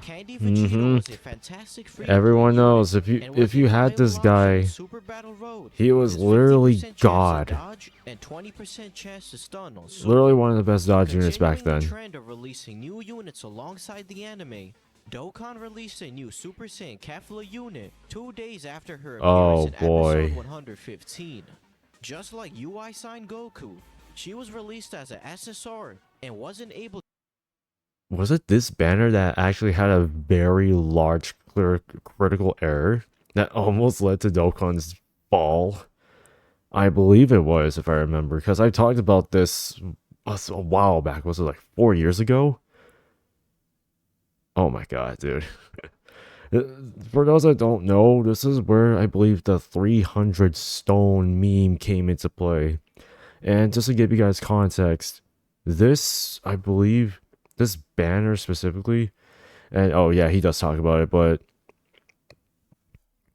Candy Vegito was a fantastic free-to-play Everyone unit, knows if and was you the had this viable option in guy, Super Battle Road, he with was his literally 50% chance to God. dodge and 20% chance to stun on Super. Literally one of the best dodge units back Continuing then. the trend of releasing new units alongside the anime, Dokkan released a new Super Saiyan Kefla unit 2 days after her Oh, appearance in boy. episode 115. Just like UI Sign Goku, she was released as a SSR and wasn't able. Was it this banner that actually had a very large critical error that almost led to Dokkan's fall? I believe it was, if I remember, because I talked about this a while back. Was it like 4 years ago? Oh my god, dude. For those that don't know, this is where I believe the 300 stone meme came into play. And just to give you guys context, this, I believe, this banner specifically, and oh yeah, he does talk about it, but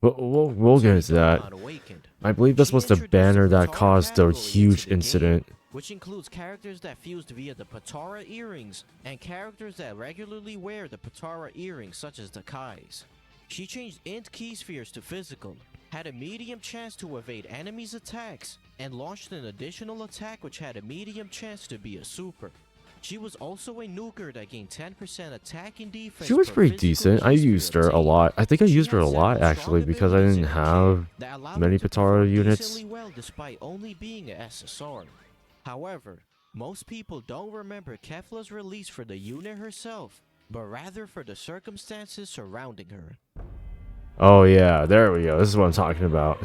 We'll get into that. Dokkan awakened. I believe this She was the introduced banner that Patara caused the category huge into the incident. game, which includes characters that fused via the Patara earrings and characters that regularly wear the Patara earrings, such as the Kais. She changed int key spheres to physical, had a medium chance to evade enemies' attacks, and launched an additional attack which had a medium chance to be a super. She was also a nuker that gained 10% attack and defense. She was per pretty physical decent. I key sphere used her a obtained. lot. I think I She used her had a lot several actually strong because I abilities didn't in her have jam that allowed many her to Patara perform units. decently well despite only being a SSR. However, most people don't remember Kefla's release for the unit herself, but rather for the circumstances surrounding her. Oh yeah, there we go. This is what I'm talking about.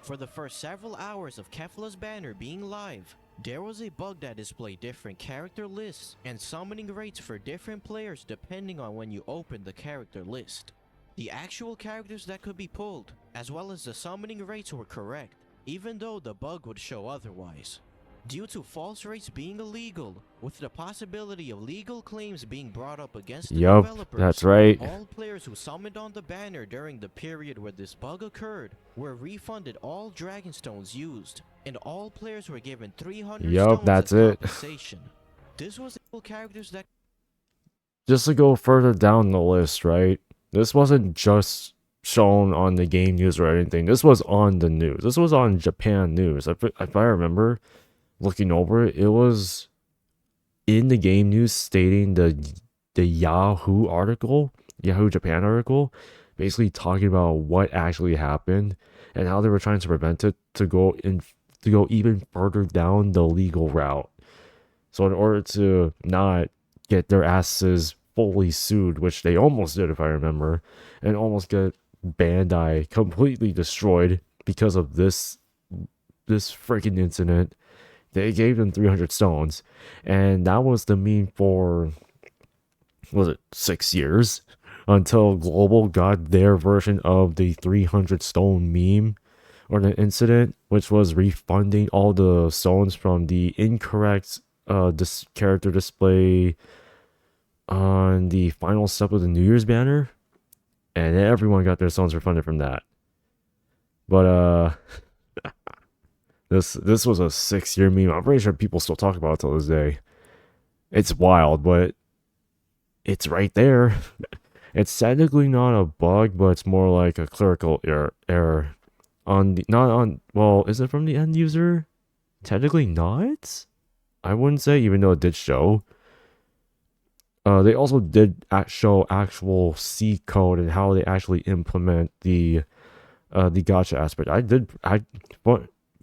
For the first several hours of Kefla's banner being live, there was a bug that displayed different character lists and summoning rates for different players depending on when you opened the character list. The actual characters that could be pulled, as well as the summoning rates were correct, even though the bug would show otherwise. Due to false rates being illegal, with the possibility of legal claims being brought up against the Yup, developers, that's right. all players who summoned on the banner during the period where this bug occurred were refunded all dragon stones used, and all players were given 300 Yup, stones that's as it. compensation. This was all characters that Just to go further down the list, right? This wasn't just shown on the game news or anything. This was on the news. This was on Japan news. If I remember looking over it, it was in the game news stating the Yahoo article, Yahoo Japan article, basically talking about what actually happened and how they were trying to prevent it to go even further down the legal route. So in order to not get their asses fully sued, which they almost did if I remember, and almost get Bandai completely destroyed because of this freaking incident, they gave them 300 stones, and that was the meme for, was it 6 years, until Global got their version of the 300 stone meme or the incident, which was refunding all the stones from the incorrect this character display on the final step of the New Year's banner, and everyone got their stones refunded from that. But this was a 6-year meme. I'm pretty sure people still talk about it till this day. It's wild, but it's right there. It's technically not a bug, but it's more like a clerical error on the not on. Well, is it from the end user? Technically not. I wouldn't say, even though it did show. They also did show actual C code and how they actually implement the gacha aspect.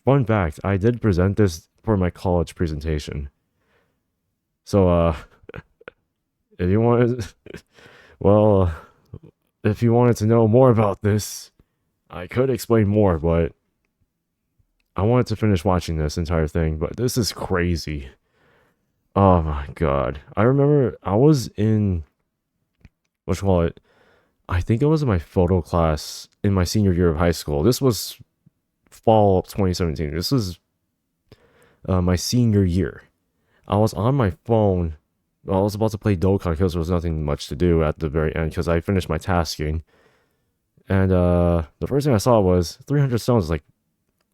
Fun fact, I did present this for my college presentation. So if you wanted, well, if you wanted to know more about this, I could explain more, but I wanted to finish watching this entire thing. But this is crazy. Oh my god. I remember I was in, I think it was in my photo class in my senior year of high school. This was fall of 2017. This was my senior year. I was on my phone. Well, I was about to play Dokkan because there was nothing much to do at the very end because I finished my tasking. And the first thing I saw was 300 stones. Like,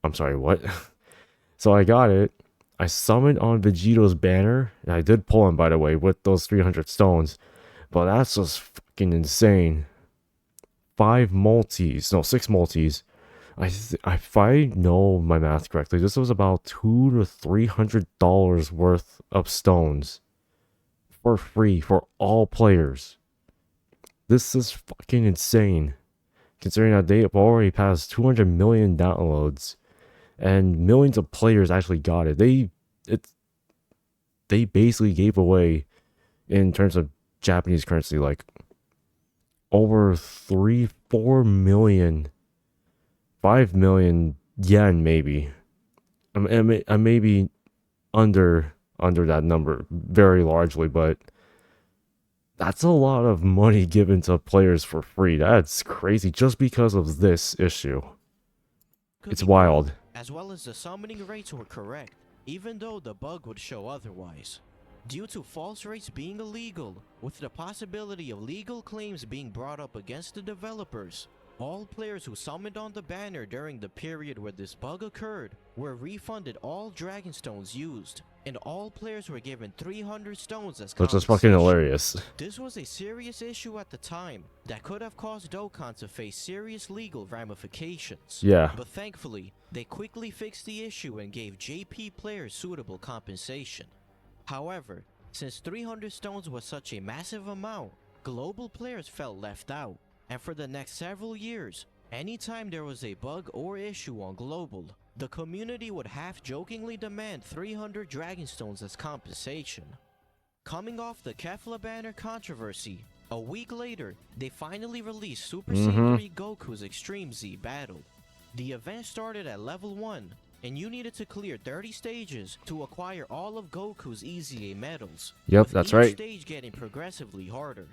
I'm sorry, what? So I got it. I summoned on Vegito's banner, and I did pull him, by the way, with those 300 stones. But that's just fucking insane. 6 multis. If I know my math correctly, this was about $200 to $300 worth of stones for free for all players. This is fucking insane, considering that they have already passed 200 million downloads. And millions of players actually got it. They basically gave away, in terms of Japanese currency, like over 4 million, 5 million yen, maybe. I may be under that number very largely, but that's a lot of money given to players for free. That's crazy, just because of this issue. It's wild. as well as the summoning rates were correct, even though the bug would show otherwise. Due to false rates being illegal, with the possibility of legal claims being brought up against the developers, All players who summoned on the banner during the period where this bug occurred were refunded all Dragon Stones used, and all players were given 300 stones as Which is fucking compensation. hilarious. This was a serious issue at the time that could have caused Dokkan to face serious legal ramifications. Yeah. But thankfully, they quickly fixed the issue and gave JP players suitable compensation. However, since 300 stones was such a massive amount, global players felt left out. And for the next several years, anytime there was a bug or issue on Global, the community would half-jokingly demand 300 Dragon Stones as compensation. Coming off the Kefla banner controversy, a week later, they finally released Super Saiyan 3 Goku's Extreme Z Battle. The event started at level 1, and you needed to clear 30 stages to acquire all of Goku's EZA medals. Yep, with that's each right. stage getting progressively harder.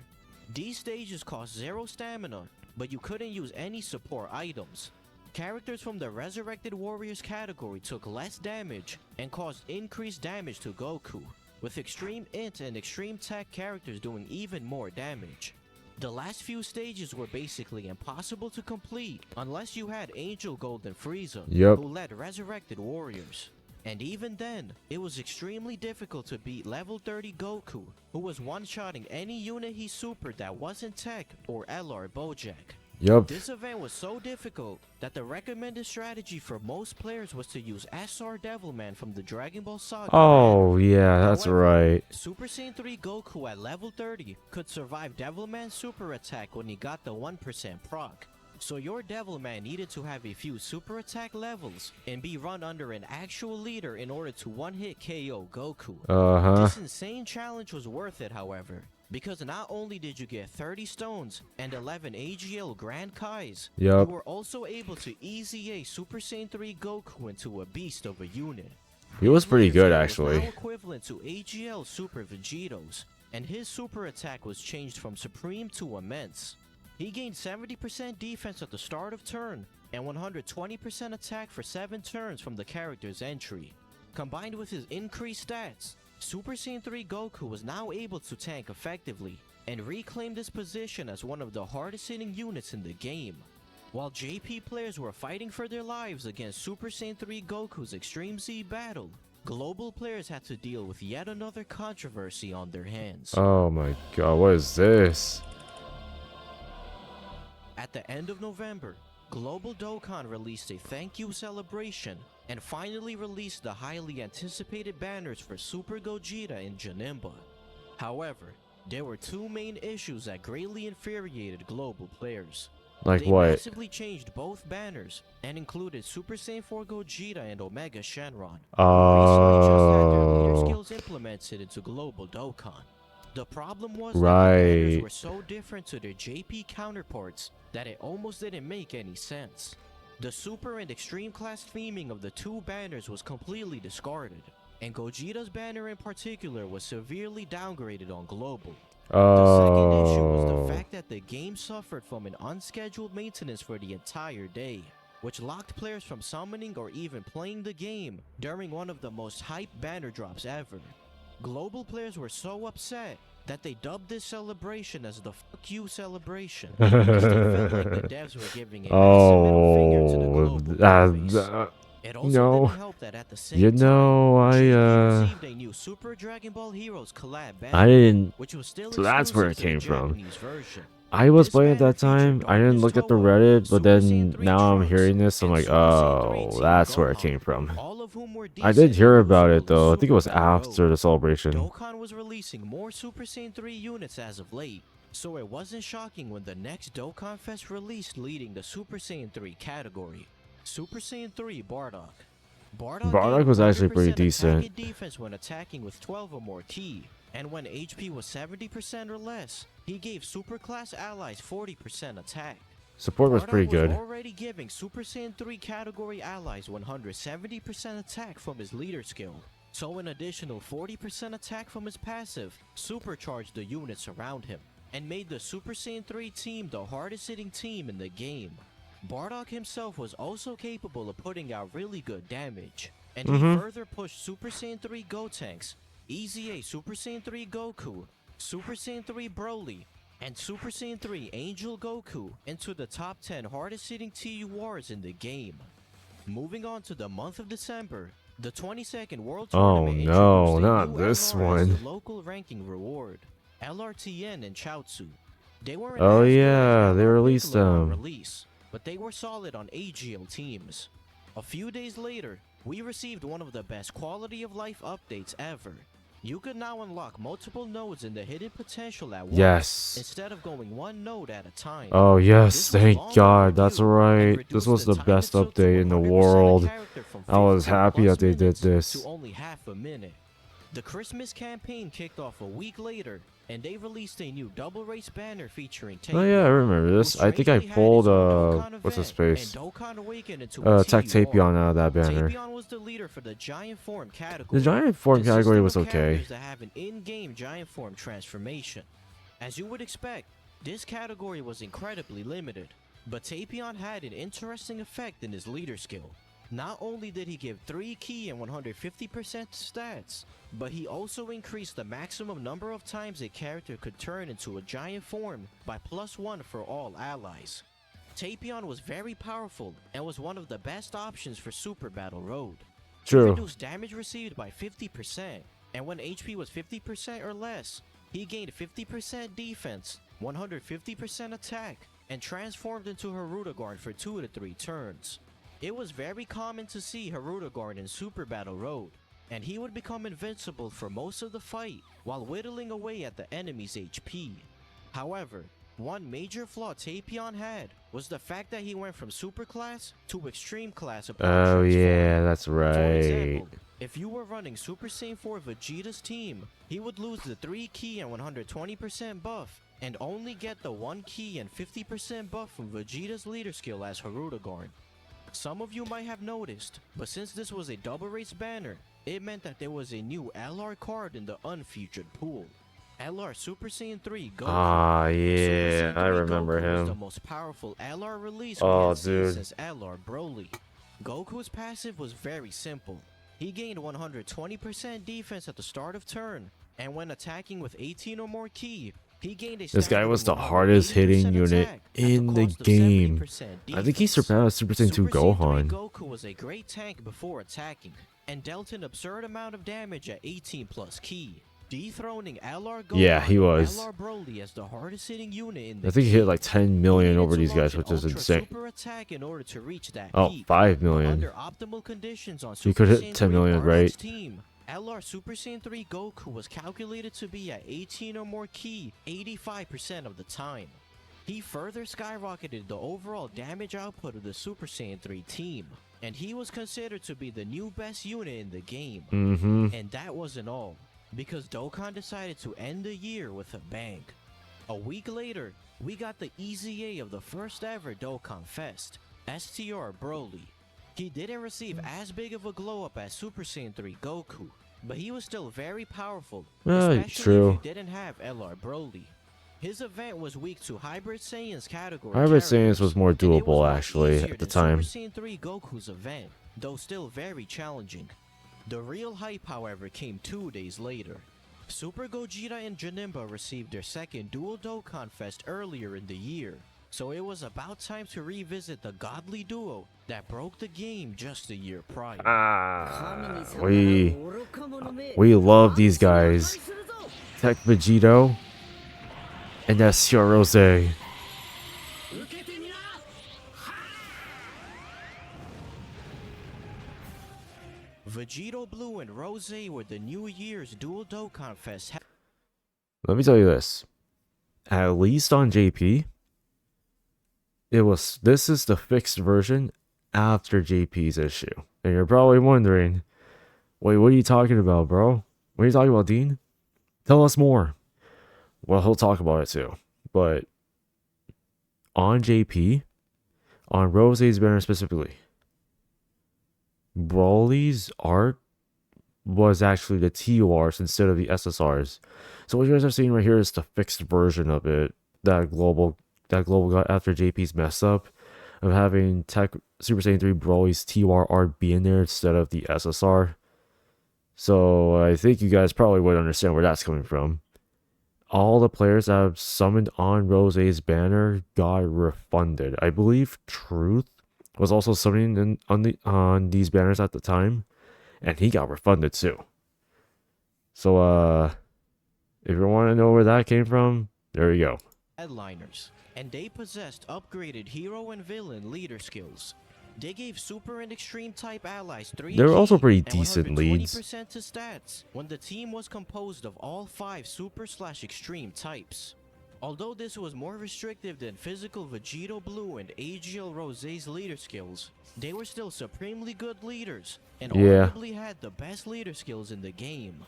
These stages cost 0 stamina, but you couldn't use any support items. Characters from the Resurrected Warriors category took less damage and caused increased damage to Goku, with Extreme Int and Extreme Tech characters doing even more damage. The last few stages were basically impossible to complete unless you had Angel Gold and Frieza, who led Resurrected Warriors. And even then, it was extremely difficult to beat level 30 Goku, who was one-shotting any unit he supered that wasn't Tech or LR Bojack. Yep. This event was so difficult that the recommended strategy for most players was to use SR Devilman from the Dragon Ball Saga. Oh, yeah, that's However, right. Super Saiyan 3 Goku at level 30 could survive Devilman's super attack when he got the 1% proc. So your Devilman needed to have a few super attack levels and be run under an actual leader in order to one-hit KO Goku. This insane challenge was worth it, however, because not only did you get 30 stones and 11 AGL Grand Kais, you were also able to EZA Super Saiyan 3 Goku into a beast of a unit. He was pretty good, Was actually. now equivalent to AGL Super Vegitos, and his super attack was changed from Supreme to Immense. He gained 70% defense at the start of turn, and 120% attack for 7 turns from the character's entry. Combined with his increased stats, Super Saiyan 3 Goku was now able to tank effectively, and reclaimed his position as one of the hardest hitting units in the game. While JP players were fighting for their lives against Super Saiyan 3 Goku's Extreme Z Battle, global players had to deal with yet another controversy on their hands. Oh my god, what is this? At the end of November, Global Dokkan released a thank you celebration and finally released the highly anticipated banners for Super Gogeta and Janemba. However, there were 2 main issues that greatly infuriated global players. Like They what? massively changed both banners and included Super Saiyan 4 Gogeta and Omega Shenron, who recently just had their leader skills implemented into Global Dokkan. The problem was that the banners were so different to their JP counterparts that it almost didn't make any sense. The Super and Extreme class theming of the 2 banners was completely discarded, and Gogeta's banner in particular was severely downgraded on Global. The second issue was the fact that the game suffered from an unscheduled maintenance for the entire day, which locked players from summoning or even playing the game during one of the most hyped banner drops ever. Global players were so upset that they dubbed this celebration as the Fuck You celebration, because they felt like the devs were giving a massive middle finger to the global player. It also didn't help that at the same time, JP received a new Super Dragon Ball Heroes collab banner, which was still so that's where it exclusive to came the from. Japanese version. I was This playing at banner that time. featured I didn't Darkness look at the Toho, Reddit, but Super then Saiyan 3 now I'm Trunks, hearing this. I'm and like, Super Saiyan 3 oh, Team that's where it Gohan, came from. all of whom were I did decent hear and about it usable though. I as think it was Super Battle after Road. the celebration. Dokkan was releasing more Super Saiyan 3 units as of late, so it wasn't shocking when the next Dokkan Fest released leading the Super Saiyan 3 category. Super Saiyan 3 Bardock. Bardock was actually pretty decent. Attack and defense when attacking with 12 or more ki, and when HP was 70% or less, he gave super class allies 40% attack. Support was pretty good. Was already giving Super Saiyan 3 category allies 170% attack from his leader skill, so an additional 40% attack from his passive supercharged the units around him, and made the Super Saiyan 3 team the hardest hitting team in the game. Bardock himself was also capable of putting out really good damage, and he further pushed Super Saiyan 3 Gotenks, EZA Super Saiyan 3 Goku, Super Saiyan 3 Broly, and Super Saiyan 3 Angel Goku into the top 10 hardest hitting TURs in the game. Moving on to the month of December, the 22nd World Oh Tournament no, introduced a not new this LR as one. the local ranking reward, LRTN and Chaozu. They weren't Oh as good yeah, as they LR released Piccolo on them. release, but they were solid on AGL teams. A few days later, we received one of the best quality of life updates ever. You could now unlock multiple nodes in the hidden potential at once, Yes. instead of going one node at a time. Oh yes, This was thank long God. That's overdue and right. This reduced was the the time best it took to update in the 100% a world. character from I was 15 happy plus that they did minutes this. to only half a minute. The Christmas campaign kicked off a week later, and they released a new double race banner featuring Oh yeah, I Tapion, remember who this. I think I strangely had pulled his own Dokkan what's his event, face? and Dokkan awakened into a Tech TUR. Tapion out of that banner. Tapion was the leader for the giant form category. The giant form category consisting was of okay. characters that have an in-game giant form transformation. As you would expect, this category was incredibly limited, but Tapion had an interesting effect in his leader skill. Not only did he give 3 key and 150% stats, but he also increased the maximum number of times a character could turn into a giant form by +1 for all allies. Tapion was very powerful and was one of the best options for Super Battle Road. He True. reduced damage received by 50%, and when HP was 50% or less, he gained 50% defense, 150% attack, and transformed into Harudagorn for 2 to 3 turns. It was very common to see Harudagorn in Super Battle Road, and he would become invincible for most of the fight while whittling away at the enemy's HP. However, one major flaw Tapion had was the fact that he went from Super Class to Extreme Class upon Oh transforming. yeah, that's For right. example, if you were running Super Saiyan 4 Vegeta's team, he would lose the 3 key and 120% buff, and only get the 1 key and 50% buff from Vegeta's leader skill as Harudagorn. Some of you might have noticed, but since this was a double race banner, it meant that there was a new LR card in the unfeatured pool. LR Super Saiyan 3 Goku. Ah Super yeah, Saiyan I 3 remember Goku was the him. most powerful LR release Oh, we had seen dude. since LR Broly. Goku's passive was very simple. He gained 120% defense at the start of turn, and when attacking with 18 or more ki, he gained a This guy was the staggering hardest hitting 180% unit attack at in the cost of game. 70% I think he defense. surpassed Super Saiyan 2 Super Saiyan 3 Gohan. Goku was a great tank before attacking, and dealt an absurd amount of damage at 18 plus ki, dethroning LR Gohan Yeah, he was. and LR Broly as the hardest hitting unit in the I think he hit game. like 10 He million needed over to these guys, launch which is an ultra insane. super attack in order to reach that Oh, peak. 5 But million. under optimal conditions on He Super could hit Saiyan 10 3 million, Bardock's right? team, LR Super Saiyan 3 Goku was calculated to be at 18 or more ki 85% of the time. He further skyrocketed the overall damage output of the Super Saiyan 3 team, and he was considered to be the new best unit in the game. Mm-hmm. And that wasn't all, because Dokkan decided to end the year with a bang. A week later, we got the EZA of the first ever Dokkan Fest, STR Broly. He didn't receive as big of a glow up as Super Saiyan 3 Goku, but he was still very powerful, especially true. if you didn't have LR Broly. His event was weak to Hybrid Saiyans category Hybrid Saiyans characters, was more and it was doable much actually easier at the than time. Super Saiyan 3 Goku's event, though still very challenging. The real hype, however, came 2 days later. Super Gogeta and Janemba received their second Dual Dokkan Fest earlier in the year, so it was about time to revisit the godly duo that broke the game just a year prior. We love these guys. Tech Vegito and STR Rose. Vegito Blue and Rose were the New Year's Dual Dokkan Fest. Let me tell you this. At least on JP, this is the fixed version after JP's issue. And you're probably wondering, wait, what are you talking about, bro? What are you talking about, Dean? Tell us more. Well, he'll talk about it too. But on JP, on Rose's banner specifically, Broly's art was actually the TURs instead of the SSRs. So what you guys are seeing right here is the fixed version of it that global got after JP's mess up of having Tech Super Saiyan 3 Broly's TUR art be in there instead of the SSR. So I think you guys probably would understand where that's coming from. all the players that have summoned on Rose's banner got refunded. I believe Truth was also summoning on these banners at the time, and he got refunded too. So if you want to know where that came from, there you go. Headliners, and they possessed upgraded hero and villain leader skills. They gave super and extreme type allies 3 They were also key pretty and decent leads. 120% to stats when the team was composed of all 5 super/extreme types. Although this was more restrictive than physical Vegito Blue and AGL Rose's leader skills, they were still supremely good leaders and arguably had the best leader skills in the game.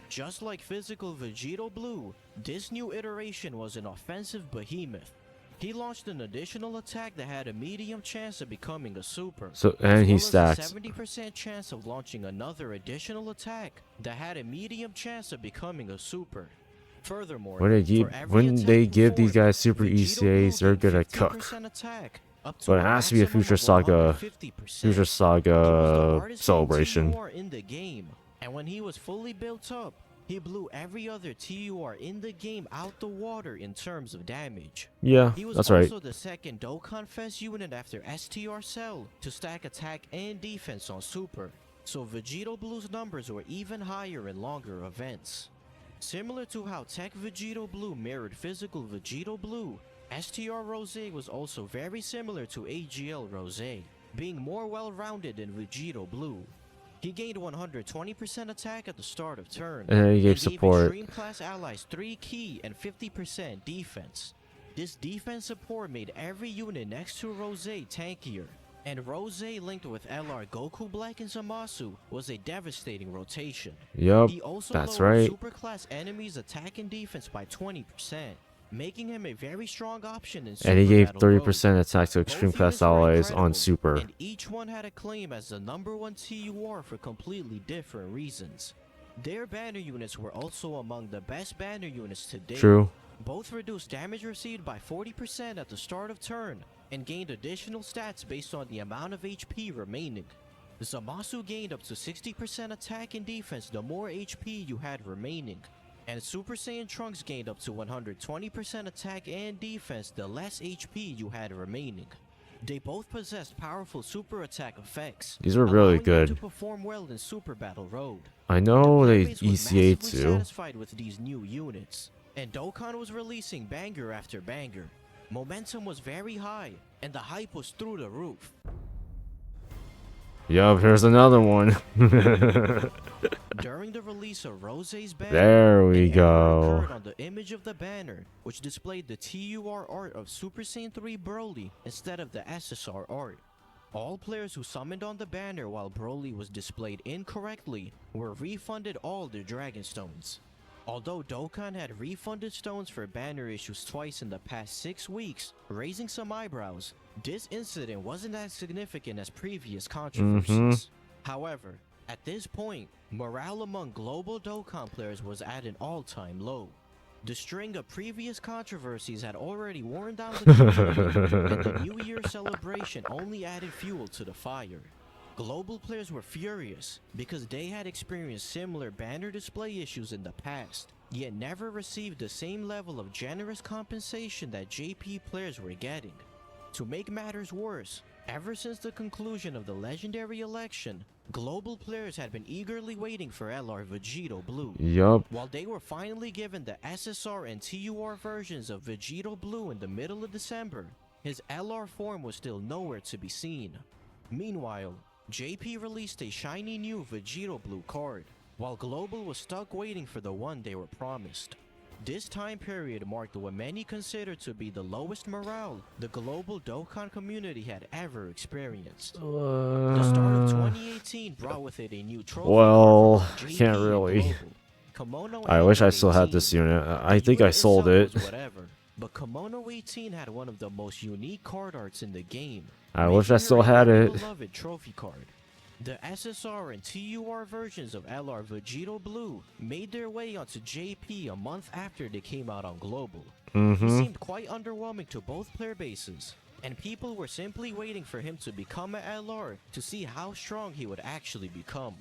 Just like physical Vegito Blue, this new iteration was an offensive behemoth. He launched an additional attack that had a medium chance of becoming a super. So and he as well as stacks. a 70% chance of launching another additional attack that had a medium chance of becoming a super. Furthermore, When they give these guys super ECAs, they're gonna cook. But it has to be a Future Saga celebration. In the game, and when he was fully built up, he blew every other TUR in the game out the water in terms of damage. Yeah, He was that's right. also the second Dokkan Fest unit after STR Cell to stack attack and defense on Super, so Vegito Blue's numbers were even higher in longer events. Similar to how Tech Vegito Blue mirrored physical Vegito Blue, STR Rose was also very similar to AGL Rose, being more well-rounded than Vegito Blue. He gained 120% attack at the start of turn, And he gave support. extreme class allies 3 key and 50% defense. This defense support made every unit next to Rose tankier, and Rose linked with LR Goku Black and Zamasu was a devastating rotation. Yup, He also that's lowered right. superclass enemies' attack and defense by 20%, making him a very strong option in Super And he gave Battle 30% Road. attack to Both extreme class units were allies on incredible, Super. and each one had a claim as the #1 TUR for completely different reasons. Their banner units were also among the best banner units to date. True. Both reduced damage received by 40% at the start of turn, and gained additional stats based on the amount of HP remaining. Zamasu gained up to 60% attack and defense the more HP you had remaining, and Super Saiyan Trunks gained up to 120% attack and defense the less HP you had remaining. They both possessed powerful super attack effects. These were really allowing them to good. perform well in Super Battle Road. I know The they playbase was ECA massively too. satisfied with these new units, and Dokkan was releasing banger after banger. Momentum was very high, and the hype was through the roof. Yup, here's another one. During the release of Rose's banner, There we an error go. occurred on the image of the banner, which displayed the TUR art of Super Saiyan 3 Broly instead of the SSR art. All players who summoned on the banner while Broly was displayed incorrectly were refunded all their Dragon Stones. Although Dokkan had refunded stones for banner issues twice in the past 6 weeks, raising some eyebrows, this incident wasn't as significant as previous controversies. However, at this point, morale among global Dokkan players was at an all-time low. The string of previous controversies had already worn down the community, and the New Year celebration only added fuel to the fire. Global players were furious because they had experienced similar banner display issues in the past, yet never received the same level of generous compensation that JP players were getting. To make matters worse, ever since the conclusion of the legendary election, global players had been eagerly waiting for LR Vegito Blue. Yup. While they were finally given the SSR and TUR versions of Vegito Blue in the middle of December, his LR form was still nowhere to be seen. Meanwhile, JP released a shiny new Vegito Blue card, while Global was stuck waiting for the one they were promised. This time period marked what many consider to be the lowest morale the global Dokkan community had ever experienced. The start of 2018 brought with it a new trophy. Well, card for JP can't and really. Global. Kimono I wish I Anime still had 18. this unit. I The think I unit sold itself it. was whatever, but Kimono 18 had one of the most unique card arts in the game. I wish I making still her a had very it. beloved trophy card. The SSR and TUR versions of LR Vegito Blue made their way onto JP a month after they came out on Global. He seemed quite underwhelming to both player bases, and people were simply waiting for him to become a LR to see how strong he would actually become.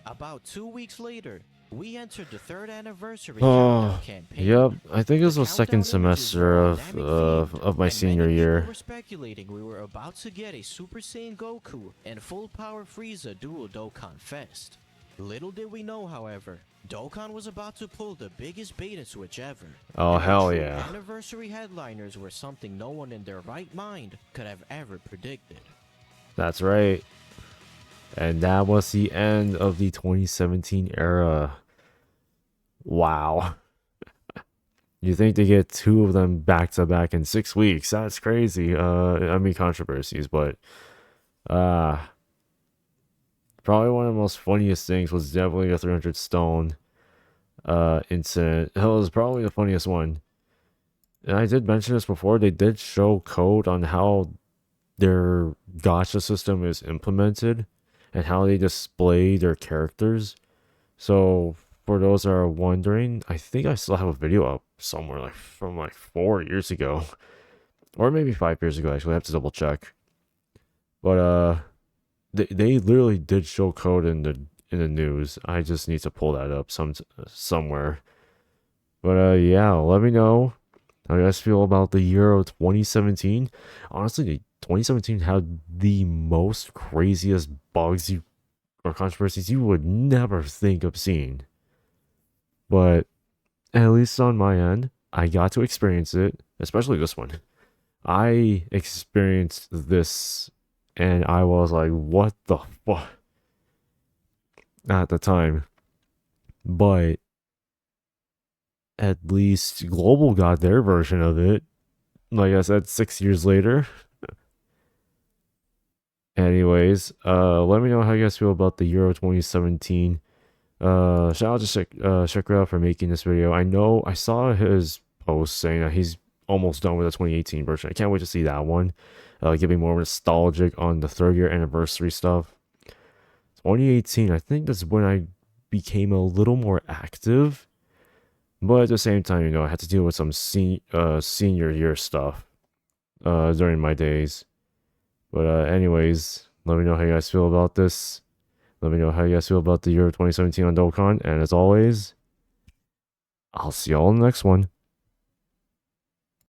About 2 weeks later, we entered the 3rd anniversary countdown campaign. Yep, I think it was The the second countdown images were semester dynamic themed, of my and senior many people year. were speculating we were about to get a Super Saiyan Goku and Full Power Frieza dual Dokkan Fest. Little did we know, however, Dokkan was about to pull the biggest beta switch ever. Oh, And the hell true yeah. Anniversary headliners were something no one in their right mind could have ever predicted. That's right. And that was the end of the 2017 era. Wow. You think they get two of them back to back in 6 weeks? That's crazy. I mean controversies, but probably one of the most funniest things was definitely the 300 stone incident. It was probably the funniest one. And I did mention this before, they did show code on how their gacha system is implemented and how they display their characters. So for those that are wondering, I think I still have a video up somewhere like from like 4 years ago. Or maybe 5 years ago, actually. I have to double check. But they literally did show code in the news. I just need to pull that up somewhere. But yeah, let me know how you guys feel about the year of 2017. Honestly, 2017 had the most craziest bugs or controversies you would never think of seeing. But at least on my end, I got to experience it, especially this one. I experienced this and I was like, what the fuck? At the time. But at least Global got their version of it. Like I said, 6 years later. Anyways, let me know how you guys feel about the Euro 2017. Shout out to Shakra for making this video. I know I saw his post saying that he's almost done with the 2018 version. I can't wait to see that one. Getting more nostalgic on the 3rd-year anniversary stuff. 2018, I think that's when I became a little more active. But at the same time, you know, I had to deal with some senior year stuff during my days. But anyways, let me know how you guys feel about this. Let me know how you guys feel about the year 2017 on Dokkan. And as always, I'll see y'all in the next one.